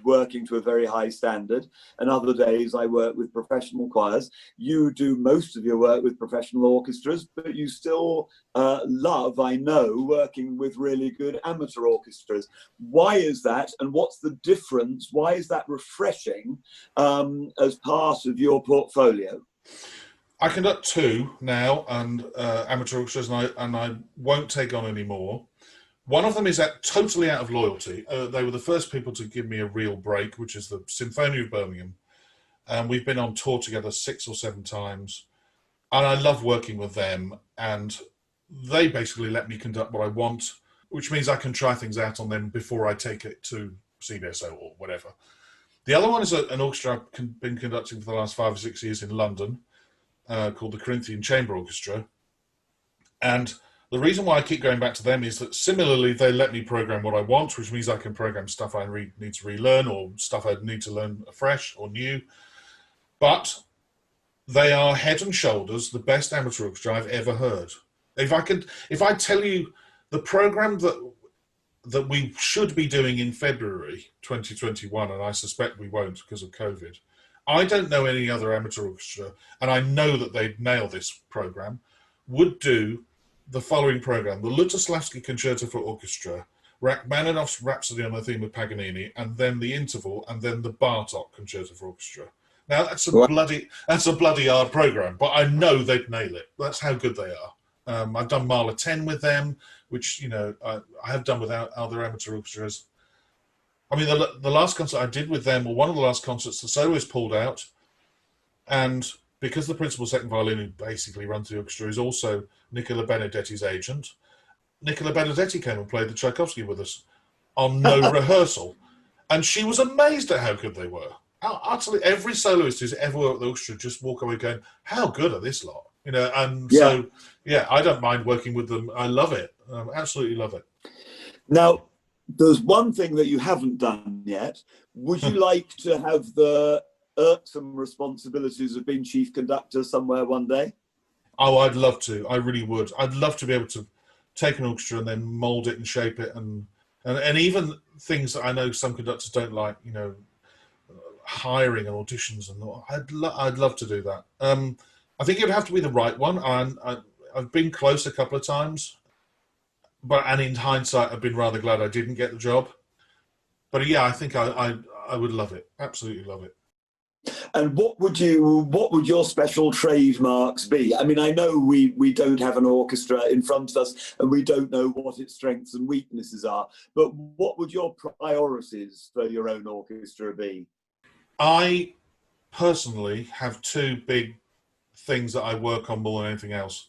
[SPEAKER 2] working to a very high standard. And other days I work with professional choirs. You do most of your work with professional orchestras, but you still love, I know, working with really good amateur orchestras. Why is that? And what's the difference? Why is that refreshing as part of your portfolio?
[SPEAKER 1] I conduct 2 now, and amateur orchestras, and I won't take on any more. One of them is totally out of loyalty. They were the first people to give me a real break, which is the Symphony of Birmingham. And we've been on tour together 6 or 7 times. And I love working with them. And they basically let me conduct what I want, which means I can try things out on them before I take it to CBSO or whatever. The other one is an orchestra I've been conducting for the last 5 or 6 years in London, called the Corinthian Chamber Orchestra. And the reason why I keep going back to them is that similarly they let me program what I want, which means I can program stuff I need to relearn or stuff I need to learn afresh or new. But they are head and shoulders the best amateur orchestra I've ever heard. If I tell you the program that we should be doing in February 2021, and I suspect we won't because of COVID, I don't know any other amateur orchestra, and I know that they'd nail this program, would do the following program: the Lutosławski Concerto for Orchestra, Rachmaninoff's Rhapsody on the Theme of Paganini, and then the Interval, and then the Bartók Concerto for Orchestra. Now that's a bloody hard program, but I know they'd nail it. That's how good they are. I've done Mahler 10 with them, which I have done with other amateur orchestras. I mean, the last concert I did with them, or one of the last concerts, the soloist pulled out, and because the principal second violin who basically runs the orchestra is also Nicola Benedetti's agent, Nicola Benedetti came and played the Tchaikovsky with us on no rehearsal, and she was amazed at how good they were. Utterly, every soloist who's ever worked with the orchestra just walk away going, "How good are this lot?" So I don't mind working with them. I love it. Absolutely love it.
[SPEAKER 2] Now, there's one thing that you haven't done yet. Would you like to have the irksome responsibilities of being chief conductor somewhere one day?
[SPEAKER 1] Oh, I'd love to. I really would. I'd love to be able to take an orchestra and then mould it and shape it, and even things that I know some conductors don't like, hiring and auditions and all. I'd love to do that. I think it would have to be the right one. I've been close a couple of times, and in hindsight, I've been rather glad I didn't get the job. But yeah, I think I would love it. Absolutely love it.
[SPEAKER 2] And what would your special trademarks be? I mean, I know we don't have an orchestra in front of us and we don't know what its strengths and weaknesses are, but what would your priorities for your own orchestra be?
[SPEAKER 1] I personally have two big things that I work on more than anything else.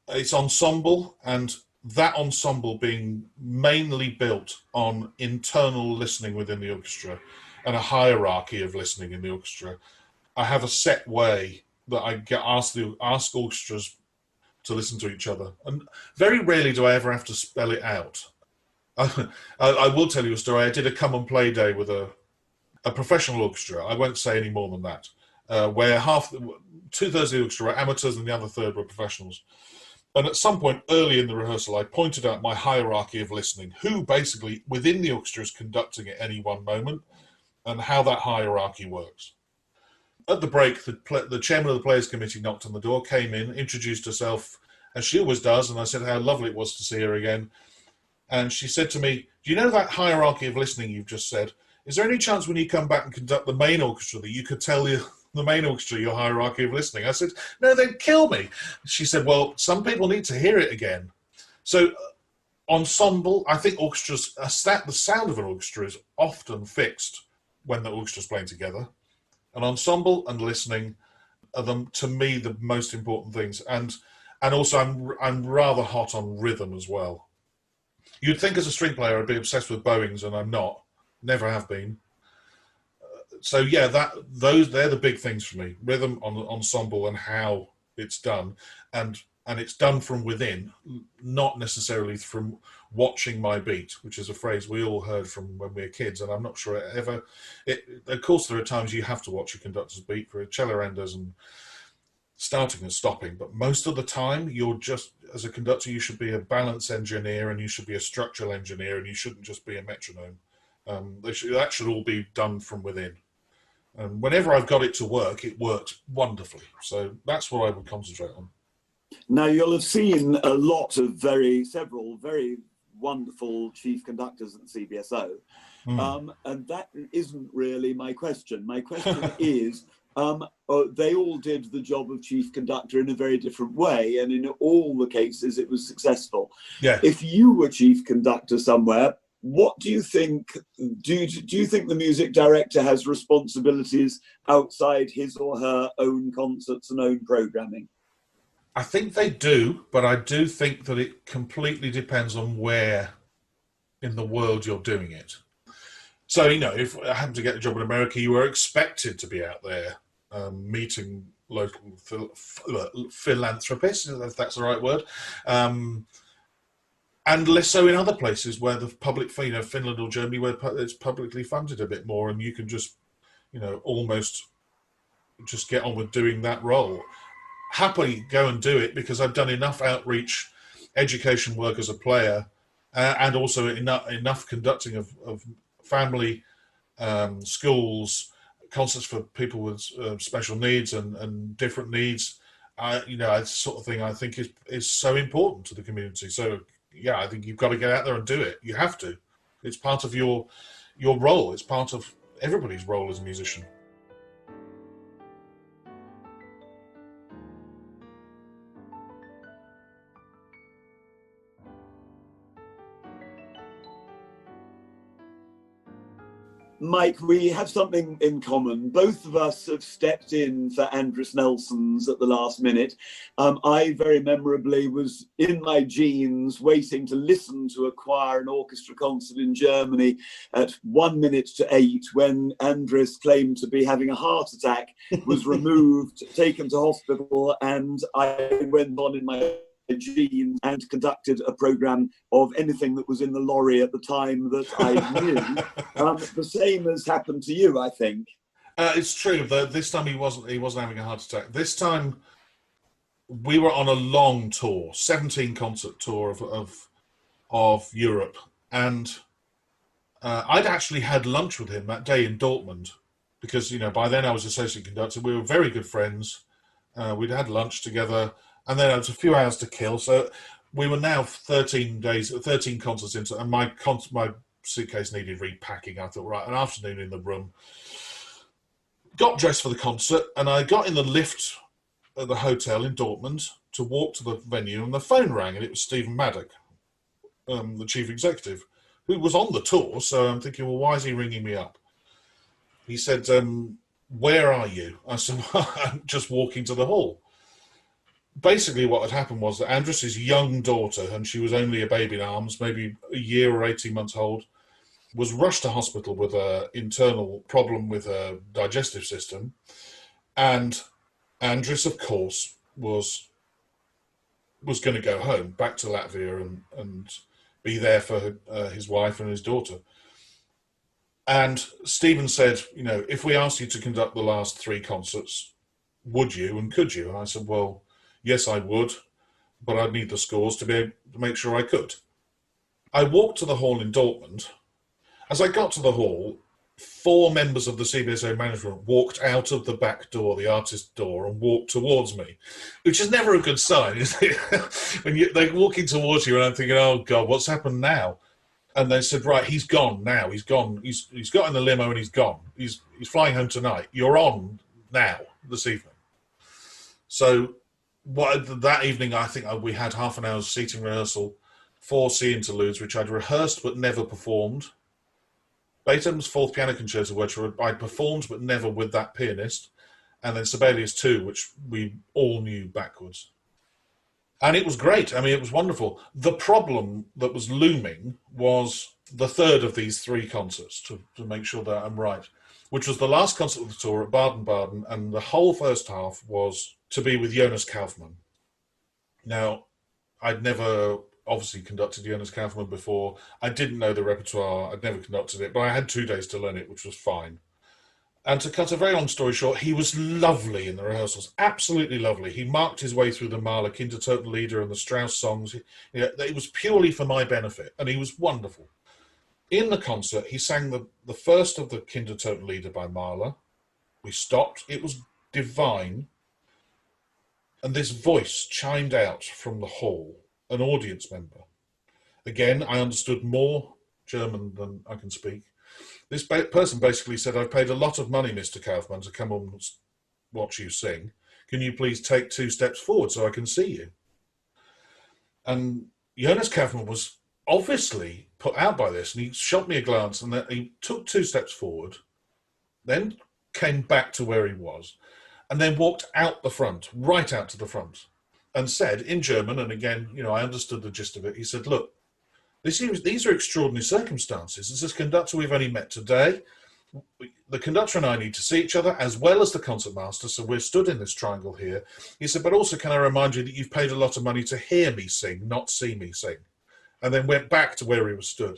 [SPEAKER 1] It's ensemble, and that ensemble being mainly built on internal listening within the orchestra and a hierarchy of listening in the orchestra. I have a set way that I get ask orchestras to listen to each other, and very rarely do I ever have to spell it out. I will tell you a story. I did a come and play day with a professional orchestra. I won't say any more than that. Where 2/3 of the orchestra were amateurs and the other third were professionals. And at some point early in the rehearsal, I pointed out my hierarchy of listening, who basically within the orchestra is conducting at any one moment, and how that hierarchy works. At the break, the chairman of the Players Committee knocked on the door, came in, introduced herself, as she always does, and I said how lovely it was to see her again. And she said to me, "Do you know that hierarchy of listening you've just said? Is there any chance when you come back and conduct the main orchestra that you could tell the main orchestra your hierarchy of listening?" I said, "No, they'd kill me." She said, "Well, some people need to hear it again." So ensemble, I think orchestras, the sound of an orchestra is often fixed when the orchestra's playing together. An ensemble and listening are, to me, the most important things. And also I'm rather hot on rhythm as well. You'd think as a string player I'd be obsessed with bowings, and I'm not. Never have been. So yeah, they're the big things for me: rhythm, ensemble, and how it's done, and it's done from within, not necessarily from watching my beat, which is a phrase we all heard from when we were kids, and I'm not sure it ever. Of course, there are times you have to watch your conductor's beat for cello endos and starting and stopping, but most of the time, you're just, as a conductor, you should be a balance engineer and you should be a structural engineer, and you shouldn't just be a metronome. That should all be done from within. And whenever I've got it to work, it works wonderfully. So that's what I would concentrate on.
[SPEAKER 2] Now, you'll have seen a lot of several very wonderful chief conductors at the CBSO. And that isn't really my question. My question is, they all did the job of chief conductor in a very different way, and in all the cases it was successful.
[SPEAKER 1] Yeah.
[SPEAKER 2] If you were chief conductor somewhere, what do you think? Do you think the music director has responsibilities outside his or her own concerts and own programming?
[SPEAKER 1] I think they do, but I do think that it completely depends on where in the world you're doing it. So, if I happened to get a job in America, you were expected to be out there meeting local philanthropists, if that's the right word, and less so in other places where the public, Finland or Germany, where it's publicly funded a bit more, and you can just, almost just get on with doing that role. Happily go and do it, because I've done enough outreach education work as a player, and also enough conducting of family schools, concerts for people with special needs and different needs. It's the sort of thing I think is so important to the community. So yeah, I think you've got to get out there and do it. You have to. It's part of your role. It's part of everybody's role as a musician.
[SPEAKER 2] Mike, we have something in common. Both of us have stepped in for Andris Nelsons at the last minute. I very memorably was in my jeans waiting to listen to a choir and orchestra concert in Germany at 1 minute to 8 when Andris claimed to be having a heart attack, was removed, taken to hospital, and I went on in my jeans and conducted a programme of anything that was in the lorry at the time that I knew. The same has happened to you, I think.
[SPEAKER 1] It's true. This time he wasn't having a heart attack. This time we were on a long tour, 17 concert tour of Europe, and I'd actually had lunch with him that day in Dortmund because by then I was associate conductor. We were very good friends. We'd had lunch together. And then it was a few hours to kill. So we were now 13 concerts into, and my suitcase needed repacking. I thought, right, an afternoon in the room. Got dressed for the concert, and I got in the lift at the hotel in Dortmund to walk to the venue, and the phone rang, and it was Stephen Maddock, the chief executive, who was on the tour. So I'm thinking, well, why is he ringing me up? He said, where are you? I said, well, I'm just walking to the hall. Basically what had happened was that Andris' young daughter, and she was only a baby in arms, maybe a year or 18 months old, was rushed to hospital with an internal problem with her digestive system. And Andris, of course, was going to go home, back to Latvia and be there for his wife and his daughter. And Stephen said, if we asked you to conduct the last 3 concerts, would you and could you? And I said, well, yes, I would, but I'd need the scores to be able to make sure I could. I walked to the hall in Dortmund. As I got to the hall, 4 members of the CBSO management walked out of the back door, the artist door, and walked towards me, which is never a good sign, is it? When they're walking towards you, and I'm thinking, oh, God, what's happened now? And they said, right, he's gone now. He's gone. He's got in the limo and he's gone. He's flying home tonight. You're on now, this evening. So that evening, I think we had half an hour's seating rehearsal, 4 C interludes, which I'd rehearsed but never performed. Beethoven's 4th Piano Concerto, which I'd performed but never with that pianist. And then Sibelius 2, which we all knew backwards. And it was great. I mean, it was wonderful. The problem that was looming was the third of these 3 concerts, to make sure that I'm right, which was the last concert of the tour at Baden Baden, and the whole first half was to be with Jonas Kaufmann. Now, I'd never obviously conducted Jonas Kaufmann before. I didn't know the repertoire. I'd never conducted it, but I had 2 days to learn it, which was fine. And to cut a very long story short, he was lovely in the rehearsals, absolutely lovely. He marked his way through the Mahler Kindertotenlieder and the Strauss songs. It was purely for my benefit, and he was wonderful. In the concert, he sang the first of the Kindertotenlieder by Mahler. We stopped. It was divine. And this voice chimed out from the hall, an audience member. Again, I understood more German than I can speak. This person basically said, I've paid a lot of money, Mr. Kaufmann, to come and watch you sing. Can you please take 2 steps forward so I can see you? And Jonas Kaufmann was obviously put out by this, and he shot me a glance, and then he took 2 steps forward, then came back to where he was, and then walked out the front, right out to the front, and said in German, and again, I understood the gist of it, he said, look, these are extraordinary circumstances. As a conductor, we've only met today. The conductor and I need to see each other, as well as the concertmaster, so we're stood in this triangle here. He said, but also can I remind you that you've paid a lot of money to hear me sing, not see me sing. And then went back to where he was stood.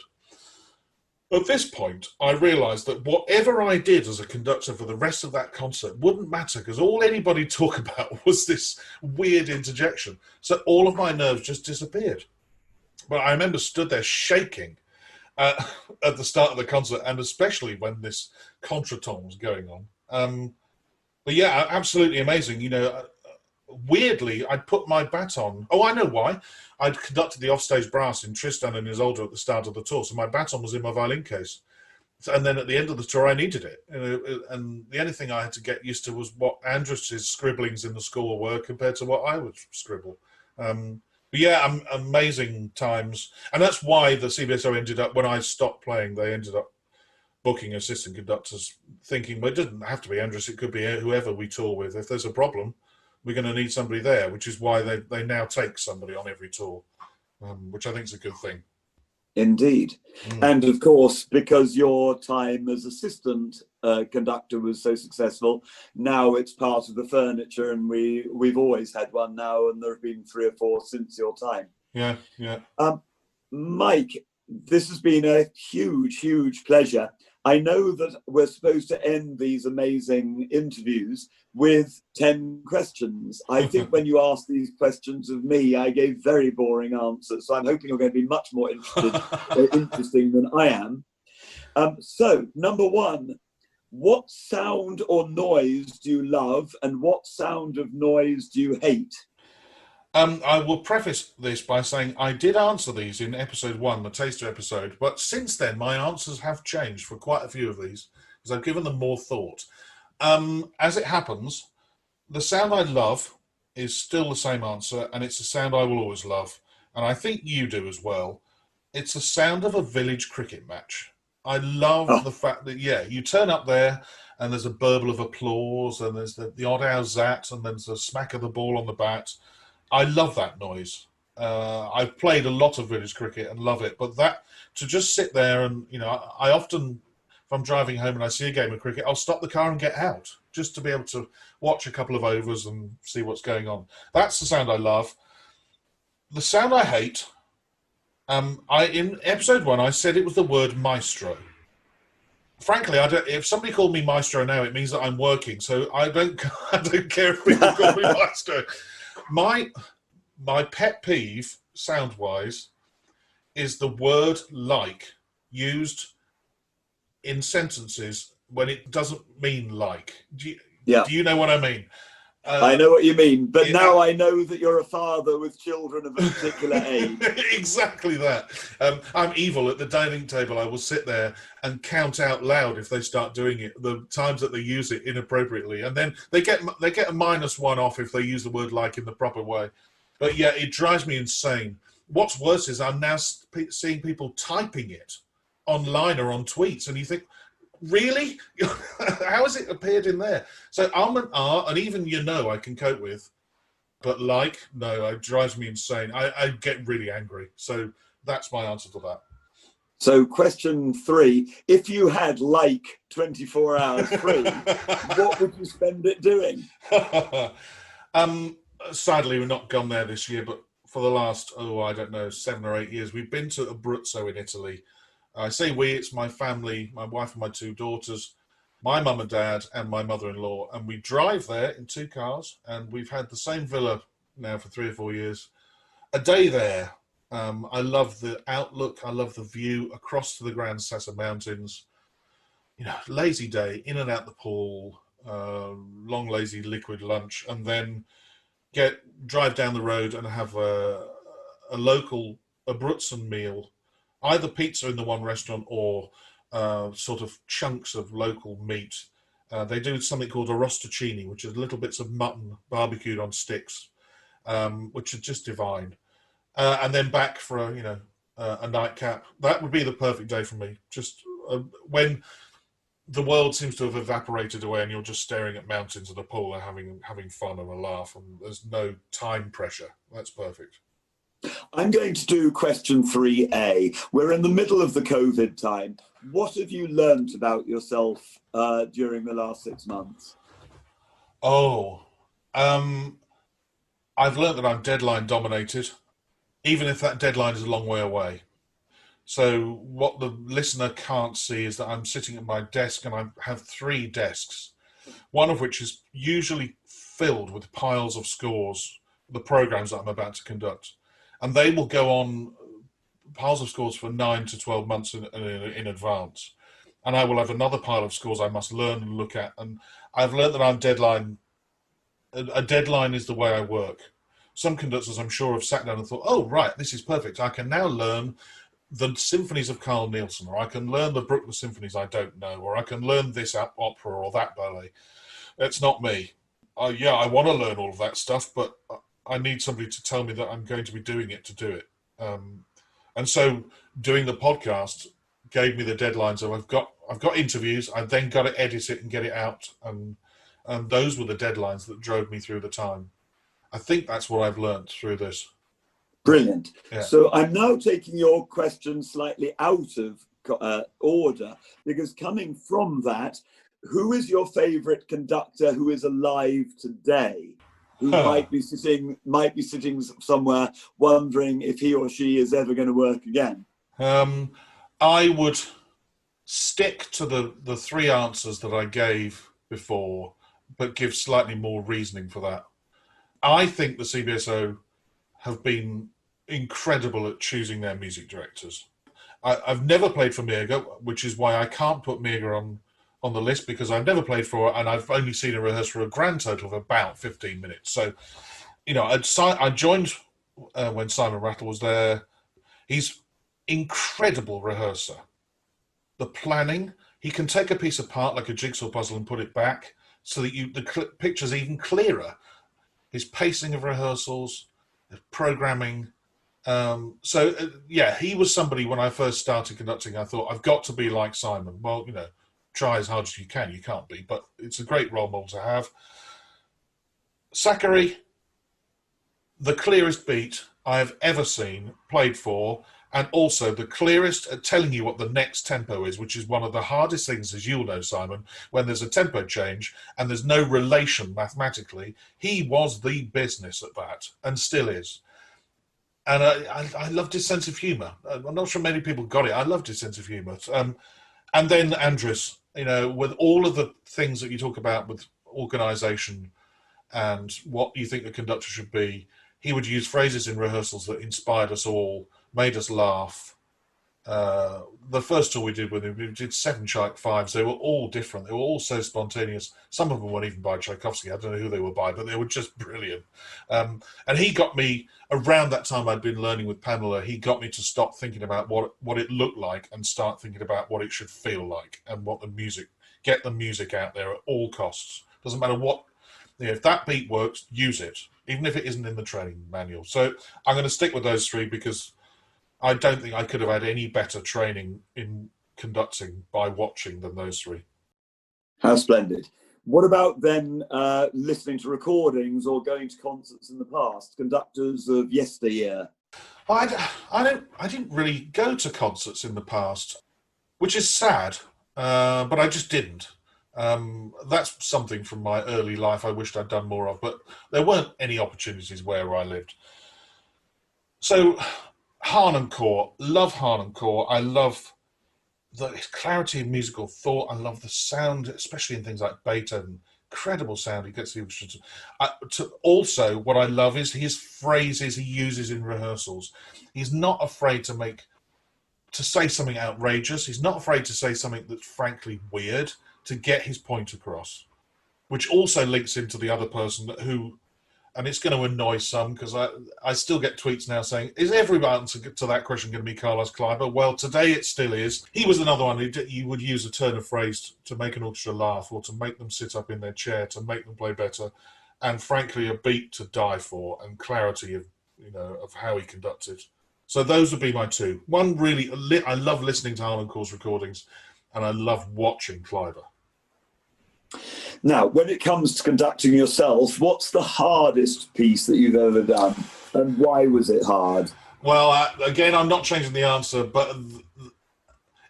[SPEAKER 1] At this point, I realised that whatever I did as a conductor for the rest of that concert wouldn't matter, because all anybody talked about was this weird interjection. So all of my nerves just disappeared. But I remember stood there shaking at the start of the concert, and especially when this contretemps was going on. But yeah, absolutely amazing. Weirdly, I'd put my baton. Oh, I know why. I'd conducted the offstage brass in Tristan and Isolde at the start of the tour, so my baton was in my violin case. And then at the end of the tour, I needed it. And the only thing I had to get used to was what Andris's scribblings in the score were compared to what I would scribble. But yeah, amazing times. And that's why the CBSO ended up, when I stopped playing, they ended up booking assistant conductors, thinking, well, it doesn't have to be Andris, it could be whoever we tour with. If there's a problem, we're going to need somebody there, which is why they now take somebody on every tour, which I think is a good thing.
[SPEAKER 2] Indeed. And of course, because your time as assistant conductor was so successful, now it's part of the furniture, and we've always had one now, and there have been 3 or 4 since your time.
[SPEAKER 1] Yeah.
[SPEAKER 2] Mike, this has been a huge pleasure. I know that we're supposed to end these amazing interviews with 10 questions. I think when you asked these questions of me, I gave very boring answers. So I'm hoping you're going to be much more interesting than I am. So, number 1, what sound or noise do you love, and what sound of noise do you hate?
[SPEAKER 1] I will preface this by saying I did answer these in episode 1, the taster episode, but since then my answers have changed for quite a few of these because I've given them more thought. As it happens, the sound I love is still the same answer, and it's a sound I will always love, and I think you do as well. It's the sound of a village cricket match. I love the fact that, you turn up there and there's a burble of applause, and there's the odd ow-zat, and there's a smack of the ball on the bat. I love that noise. I've played a lot of village cricket and love it, but to just sit there and, I often, if I'm driving home and I see a game of cricket, I'll stop the car and get out just to be able to watch a couple of overs and see what's going on. That's the sound I love. The sound I hate, in episode 1, I said it was the word maestro. Frankly, if somebody called me maestro now, it means that I'm working, so I don't care if people call me maestro. My pet peeve, sound-wise, is the word like used in sentences when it doesn't mean like. Do you know what I mean?
[SPEAKER 2] I know what you mean, but now I know that you're a father with children of a particular age.
[SPEAKER 1] Exactly that. I'm evil. At the dining table, I will sit there and count out loud if they start doing it, the times that they use it inappropriately, and then they get a -1 off if they use the word like in the proper way. But yeah, it drives me insane. What's worse is I'm now seeing people typing it online or on tweets, and you think, really? How has it appeared in there? So and R, and even I can cope with, but no, it drives me insane. I get really angry. So that's my answer to that.
[SPEAKER 2] So question 3, if you had 24 hours free, what would you spend it doing?
[SPEAKER 1] Sadly, we've not gone there this year, but for the last, 7 or 8 years, we've been to Abruzzo in Italy. I say we, it's my family, my wife and my 2 daughters, my mum and dad, and my mother-in-law. And we drive there in 2 cars, and we've had the same villa now for 3 or 4 years. A day there. I love the outlook. I love the view across to the Grand Sasso Mountains. Lazy day, in and out the pool, long, lazy liquid lunch, and then drive down the road and have a local Abruzzen meal. Either pizza in the one restaurant or sort of chunks of local meat. They do something called a rostacini, which is little bits of mutton barbecued on sticks, which are just divine. And then back for a nightcap. That would be the perfect day for me. Just when the world seems to have evaporated away and you're just staring at mountains and a pool and having fun and a laugh, and there's no time pressure. That's perfect.
[SPEAKER 2] I'm going to do question 3A. We're in the middle of the COVID time. What have you learned about yourself during the last 6 months?
[SPEAKER 1] I've learned that I'm deadline dominated, even if that deadline is a long way away. So what the listener can't see is that I'm sitting at my desk, and I have 3 desks, one of which is usually filled with piles of scores, the programs that I'm about to conduct. And they will go on piles of scores for 9 to 12 months in advance. and I will have another pile of scores I must learn and look at. And I've learned that a deadline is the way I work. Some conductors, I'm sure, have sat down and thought, oh, right, this is perfect. I can now learn the symphonies of Carl Nielsen, or I can learn the Bruckner symphonies I don't know, or I can learn this opera or that ballet. It's not me. I want to learn all of that stuff, but I need somebody to tell me that I'm going to be doing it to do it. And so doing the podcast gave me the deadline. So I've got interviews. I then got to edit it and get it out. And those were the deadlines that drove me through the time. I think that's what I've learned through this.
[SPEAKER 2] Brilliant.
[SPEAKER 1] Yeah.
[SPEAKER 2] So I'm now taking your question slightly out of order, because coming from that, who is your favourite conductor who is alive today, who might be sitting somewhere wondering if he or she is ever going to work again?
[SPEAKER 1] I would stick to the three answers that I gave before, but give slightly more reasoning for that. I think the CBSO have been incredible at choosing their music directors. I've never played for Mirga, which is why I can't put Mirga on the list, because I've never played for her, and I've only seen her rehearse for a grand total of about 15 minutes. So, I joined when Simon Rattle was there. He's incredible rehearser. The planning, he can take a piece apart like a jigsaw puzzle and put it back so that the picture's even clearer. His pacing of rehearsals, his programming. He was somebody when I first started conducting, I thought, I've got to be like Simon. Well, try as hard as you can. You can't be, but it's a great role model to have. Zachary, the clearest beat I have ever seen played for, and also the clearest at telling you what the next tempo is, which is one of the hardest things, as you'll know, Simon, when there's a tempo change and there's no relation mathematically. He was the business at that, and still is. And I loved his sense of humour. I'm not sure many people got it. I loved his sense of humour. And then Andris, with all of the things that you talk about with organisation and what you think the conductor should be, he would use phrases in rehearsals that inspired us all, made us laugh. The first tour we did with him, we did 7 Tchaikovsky 5s. They were all different. They were all so spontaneous. Some of them weren't even by Tchaikovsky. I don't know who they were by, but they were just brilliant. And he got me, around that time I'd been learning with Pamela, he got me to stop thinking about what it looked like and start thinking about what it should feel like, and get the music out there at all costs. Doesn't matter what, if that beat works, use it, even if it isn't in the training manual. So I'm going to stick with those three, because I don't think I could have had any better training in conducting by watching than those three.
[SPEAKER 2] How splendid. What about then listening to recordings or going to concerts in the past, conductors of yesteryear?
[SPEAKER 1] I didn't really go to concerts in the past, which is sad, but I just didn't. That's something from my early life I wished I'd done more of, but there weren't any opportunities where I lived. So Harnoncourt, love Harnoncourt. I love the clarity of musical thought. I love the sound, especially in things like Beethoven. Incredible sound he gets the orchestra to. Also, what I love is his phrases he uses in rehearsals. He's not afraid to say something outrageous. He's not afraid to say something that's frankly weird to get his point across, which also links into the other person who, and it's going to annoy some, because I still get tweets now saying, is every answer to that question going to be Carlos Kleiber? Well, today it still is. He was another one you would use a turn of phrase to make an orchestra laugh, or to make them sit up in their chair, to make them play better, and frankly a beat to die for, and clarity of how he conducted. So those would be my two. One, really, I love listening to Harnoncourt's recordings, and I love watching Kleiber.
[SPEAKER 2] Now, when it comes to conducting yourself, what's the hardest piece that you've ever done, and why was it hard?
[SPEAKER 1] Well, again, I'm not changing the answer, but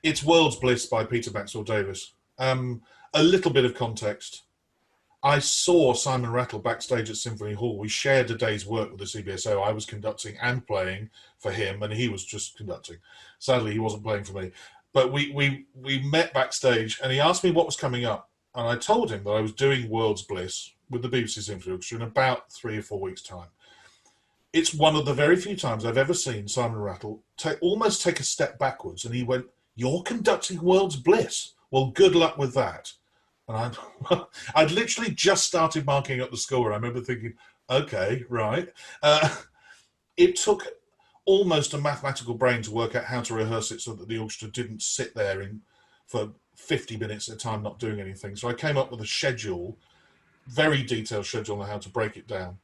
[SPEAKER 1] it's World's Bliss by Peter Maxwell Davies. A little bit of context. I saw Simon Rattle backstage at Symphony Hall. We shared a day's work with the CBSO. I was conducting and playing for him, and he was just conducting. Sadly, he wasn't playing for me. But we met backstage, and he asked me what was coming up. And I told him that I was doing World's Bliss with the BBC Symphony Orchestra in about 3 or 4 weeks' time. It's one of the very few times I've ever seen Simon Rattle almost take a step backwards, and he went, "You're conducting World's Bliss? Well, good luck with that. And I'd literally just started marking up the score. I remember thinking, okay, right. It took almost a mathematical brain to work out how to rehearse it so that the orchestra didn't sit there for 50 minutes at a time not doing anything. So I came up with a schedule, very detailed schedule on how to break it down.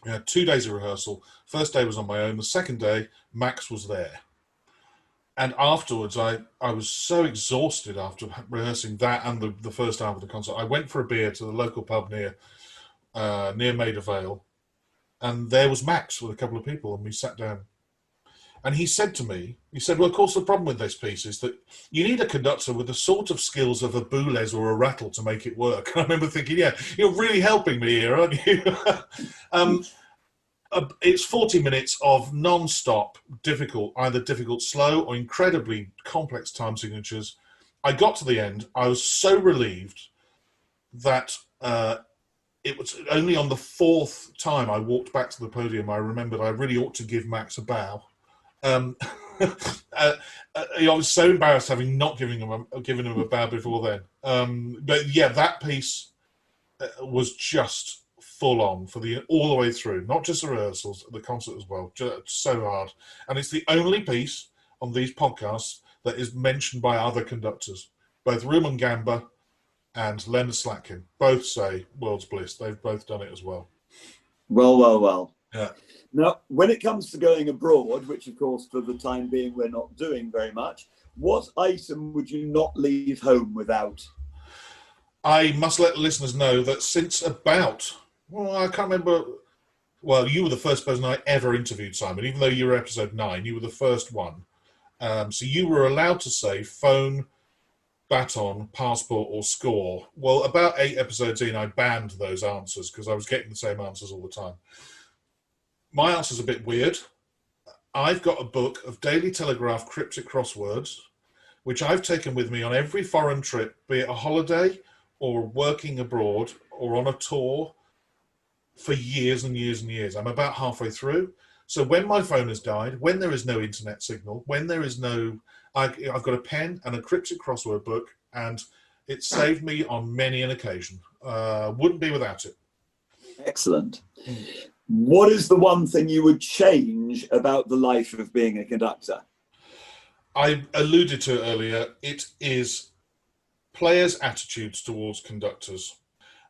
[SPEAKER 1] We had 2 days of rehearsal. First day was on my own. The second day, Max was there. And afterwards, I was so exhausted after rehearsing that and the first half of the concert. I went for a beer to the local pub near Maida Vale, and there was Max with a couple of people, and we sat down. And he said to me, well, of course, the problem with this piece is that you need a conductor with the sort of skills of a Boulez or a Rattle to make it work. And I remember thinking, yeah, you're really helping me here, aren't you? It's 40 minutes of non-stop, either difficult, slow, or incredibly complex time signatures. I got to the end. I was so relieved that it was only on the fourth time I walked back to the podium I remembered I really ought to give Max a bow. I was so embarrassed having not given him a bow before then. But yeah, that piece was just full on for all the way through, not just the rehearsals, the concert as well. Just so hard, and it's the only piece on these podcasts that is mentioned by other conductors. Both Rumen Gamba and Leonard Slatkin both say "World's Bliss." They've both done it as well.
[SPEAKER 2] Well.
[SPEAKER 1] Yeah.
[SPEAKER 2] Now, when it comes to going abroad, which of course for the time being we're not doing very much, what item would you not leave home without?
[SPEAKER 1] I must let the listeners know that since about, I can't remember, you were the first person I ever interviewed, Simon, even though you were episode 9, you were the first one. So you were allowed to say phone, baton, passport, or score. Well, about 8 episodes in, I banned those answers because I was getting the same answers all the time. My answer's a bit weird. I've got a book of Daily Telegraph cryptic crosswords, which I've taken with me on every foreign trip, be it a holiday or working abroad or on a tour for years and years and years. I'm about halfway through. So when my phone has died, when there is no internet signal, when there is no... I've got a pen and a cryptic crossword book, and it saved me on many an occasion. Wouldn't be without it.
[SPEAKER 2] Excellent. What is the one thing you would change about the life of being a conductor?
[SPEAKER 1] I alluded to it earlier. It is players' attitudes towards conductors.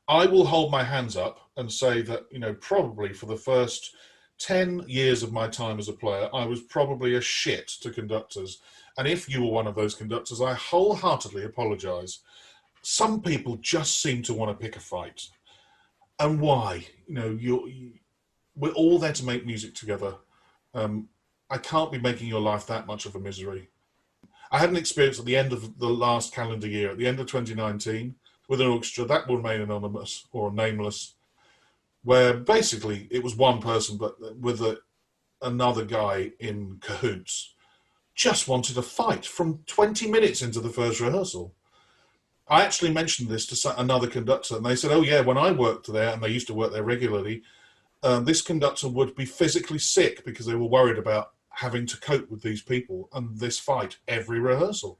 [SPEAKER 1] I will hold my hands up and say that, probably for the first 10 years of my time as a player, I was probably a shit to conductors. And if you were one of those conductors, I wholeheartedly apologise. Some people just seem to want to pick a fight. And why? We're all there to make music together. I can't be making your life that much of a misery. I had an experience at the end of the last calendar year, at the end of 2019, with an orchestra that will remain anonymous or nameless, where basically it was one person, but with another guy in cahoots, just wanted a fight from 20 minutes into the first rehearsal. I actually mentioned this to another conductor, and they said, oh yeah, when I worked there, and they used to work there regularly, this conductor would be physically sick because they were worried about having to cope with these people and this fight every rehearsal.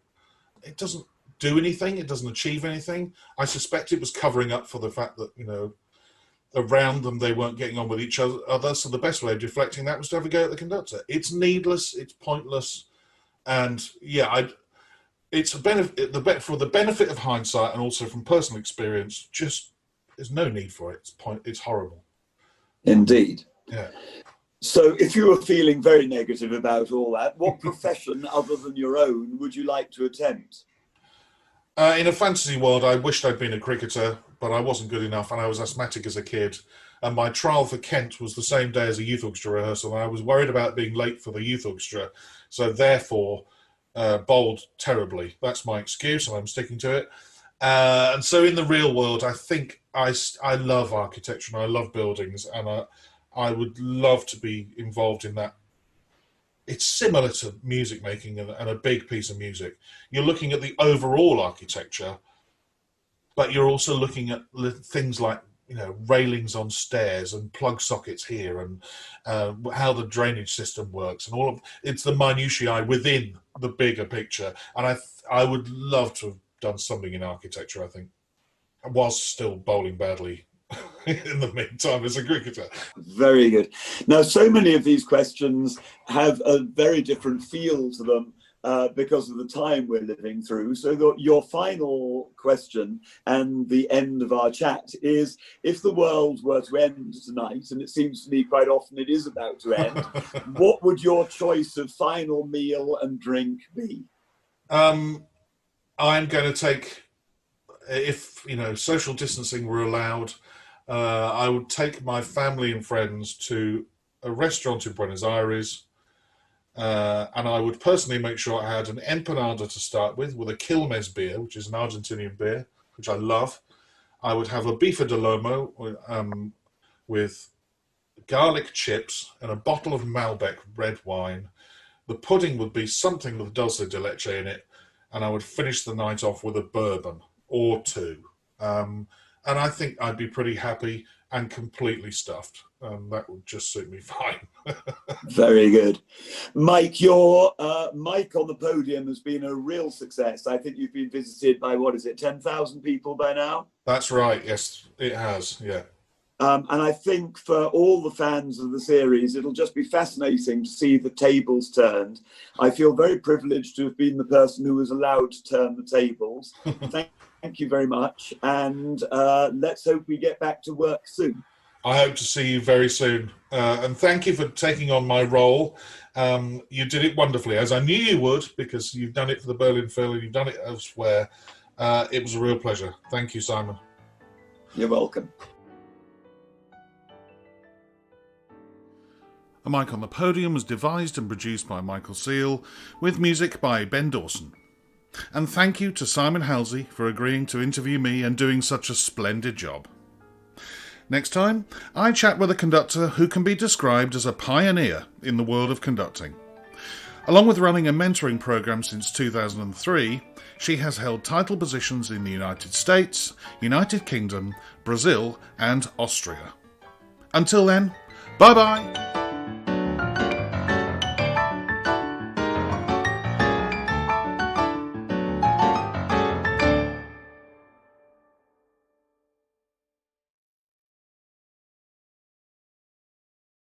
[SPEAKER 1] It doesn't do anything. It doesn't achieve anything. I suspect it was covering up for the fact that, around them they weren't getting on with each other. So the best way of deflecting that was to have a go at the conductor. It's needless. It's pointless. And yeah, it's a benefit for the benefit of hindsight and also from personal experience. Just there's no need for it. It's horrible.
[SPEAKER 2] Indeed.
[SPEAKER 1] Yeah.
[SPEAKER 2] So if you were feeling very negative about all that, what profession other than your own would you like to attempt?
[SPEAKER 1] In a fantasy world, I wished I'd been a cricketer, but I wasn't good enough, and I was asthmatic as a kid. And my trial for Kent was the same day as a youth orchestra rehearsal, and I was worried about being late for the youth orchestra. So therefore, bowled terribly. That's my excuse, and I'm sticking to it. And so in the real world, I think I love architecture and I love buildings, and I would love to be involved in that. It's similar to music making and a big piece of music. You're looking at the overall architecture, but you're also looking at things like, railings on stairs and plug sockets here and how the drainage system works and it's the minutiae within the bigger picture. And I would love to have done something in architecture, I think. I was still bowling badly in the meantime as a cricketer.
[SPEAKER 2] Very good. Now, so many of these questions have a very different feel to them because of the time we're living through. So your final question and the end of our chat is, if the world were to end tonight, and it seems to me quite often it is about to end, what would your choice of final meal and drink be?
[SPEAKER 1] I'm going to take, if social distancing were allowed, I would take my family and friends to a restaurant in Buenos Aires, and I would personally make sure I had an empanada to start with a Quilmes beer, which is an Argentinian beer, which I love. I would have a bife de lomo with garlic chips and a bottle of Malbec red wine. The pudding would be something with dulce de leche in it, and I would finish the night off with a bourbon or two. And I think I'd be pretty happy and completely stuffed. That would just suit me fine.
[SPEAKER 2] Very good. Mike, your Mike on the Podium has been a real success. I think you've been visited by, 10,000 people by now?
[SPEAKER 1] That's right. Yes, it has. Yeah.
[SPEAKER 2] And I think for all the fans of the series, it'll just be fascinating to see the tables turned. I feel very privileged to have been the person who was allowed to turn the tables. Thank you very much. And let's hope we get back to work soon.
[SPEAKER 1] I hope to see you very soon. And thank you for taking on my role. You did it wonderfully, as I knew you would, because you've done it for the Berlin Phil and you've done it elsewhere. It was a real pleasure. Thank you, Simon.
[SPEAKER 2] You're welcome.
[SPEAKER 1] A Mic on the Podium was devised and produced by Michael Seale, with music by Ben Dawson. And thank you to Simon Halsey for agreeing to interview me and doing such a splendid job. Next time, I chat with a conductor who can be described as a pioneer in the world of conducting. Along with running a mentoring program since 2003, she has held title positions in the United States, United Kingdom, Brazil and Austria. Until then, bye-bye!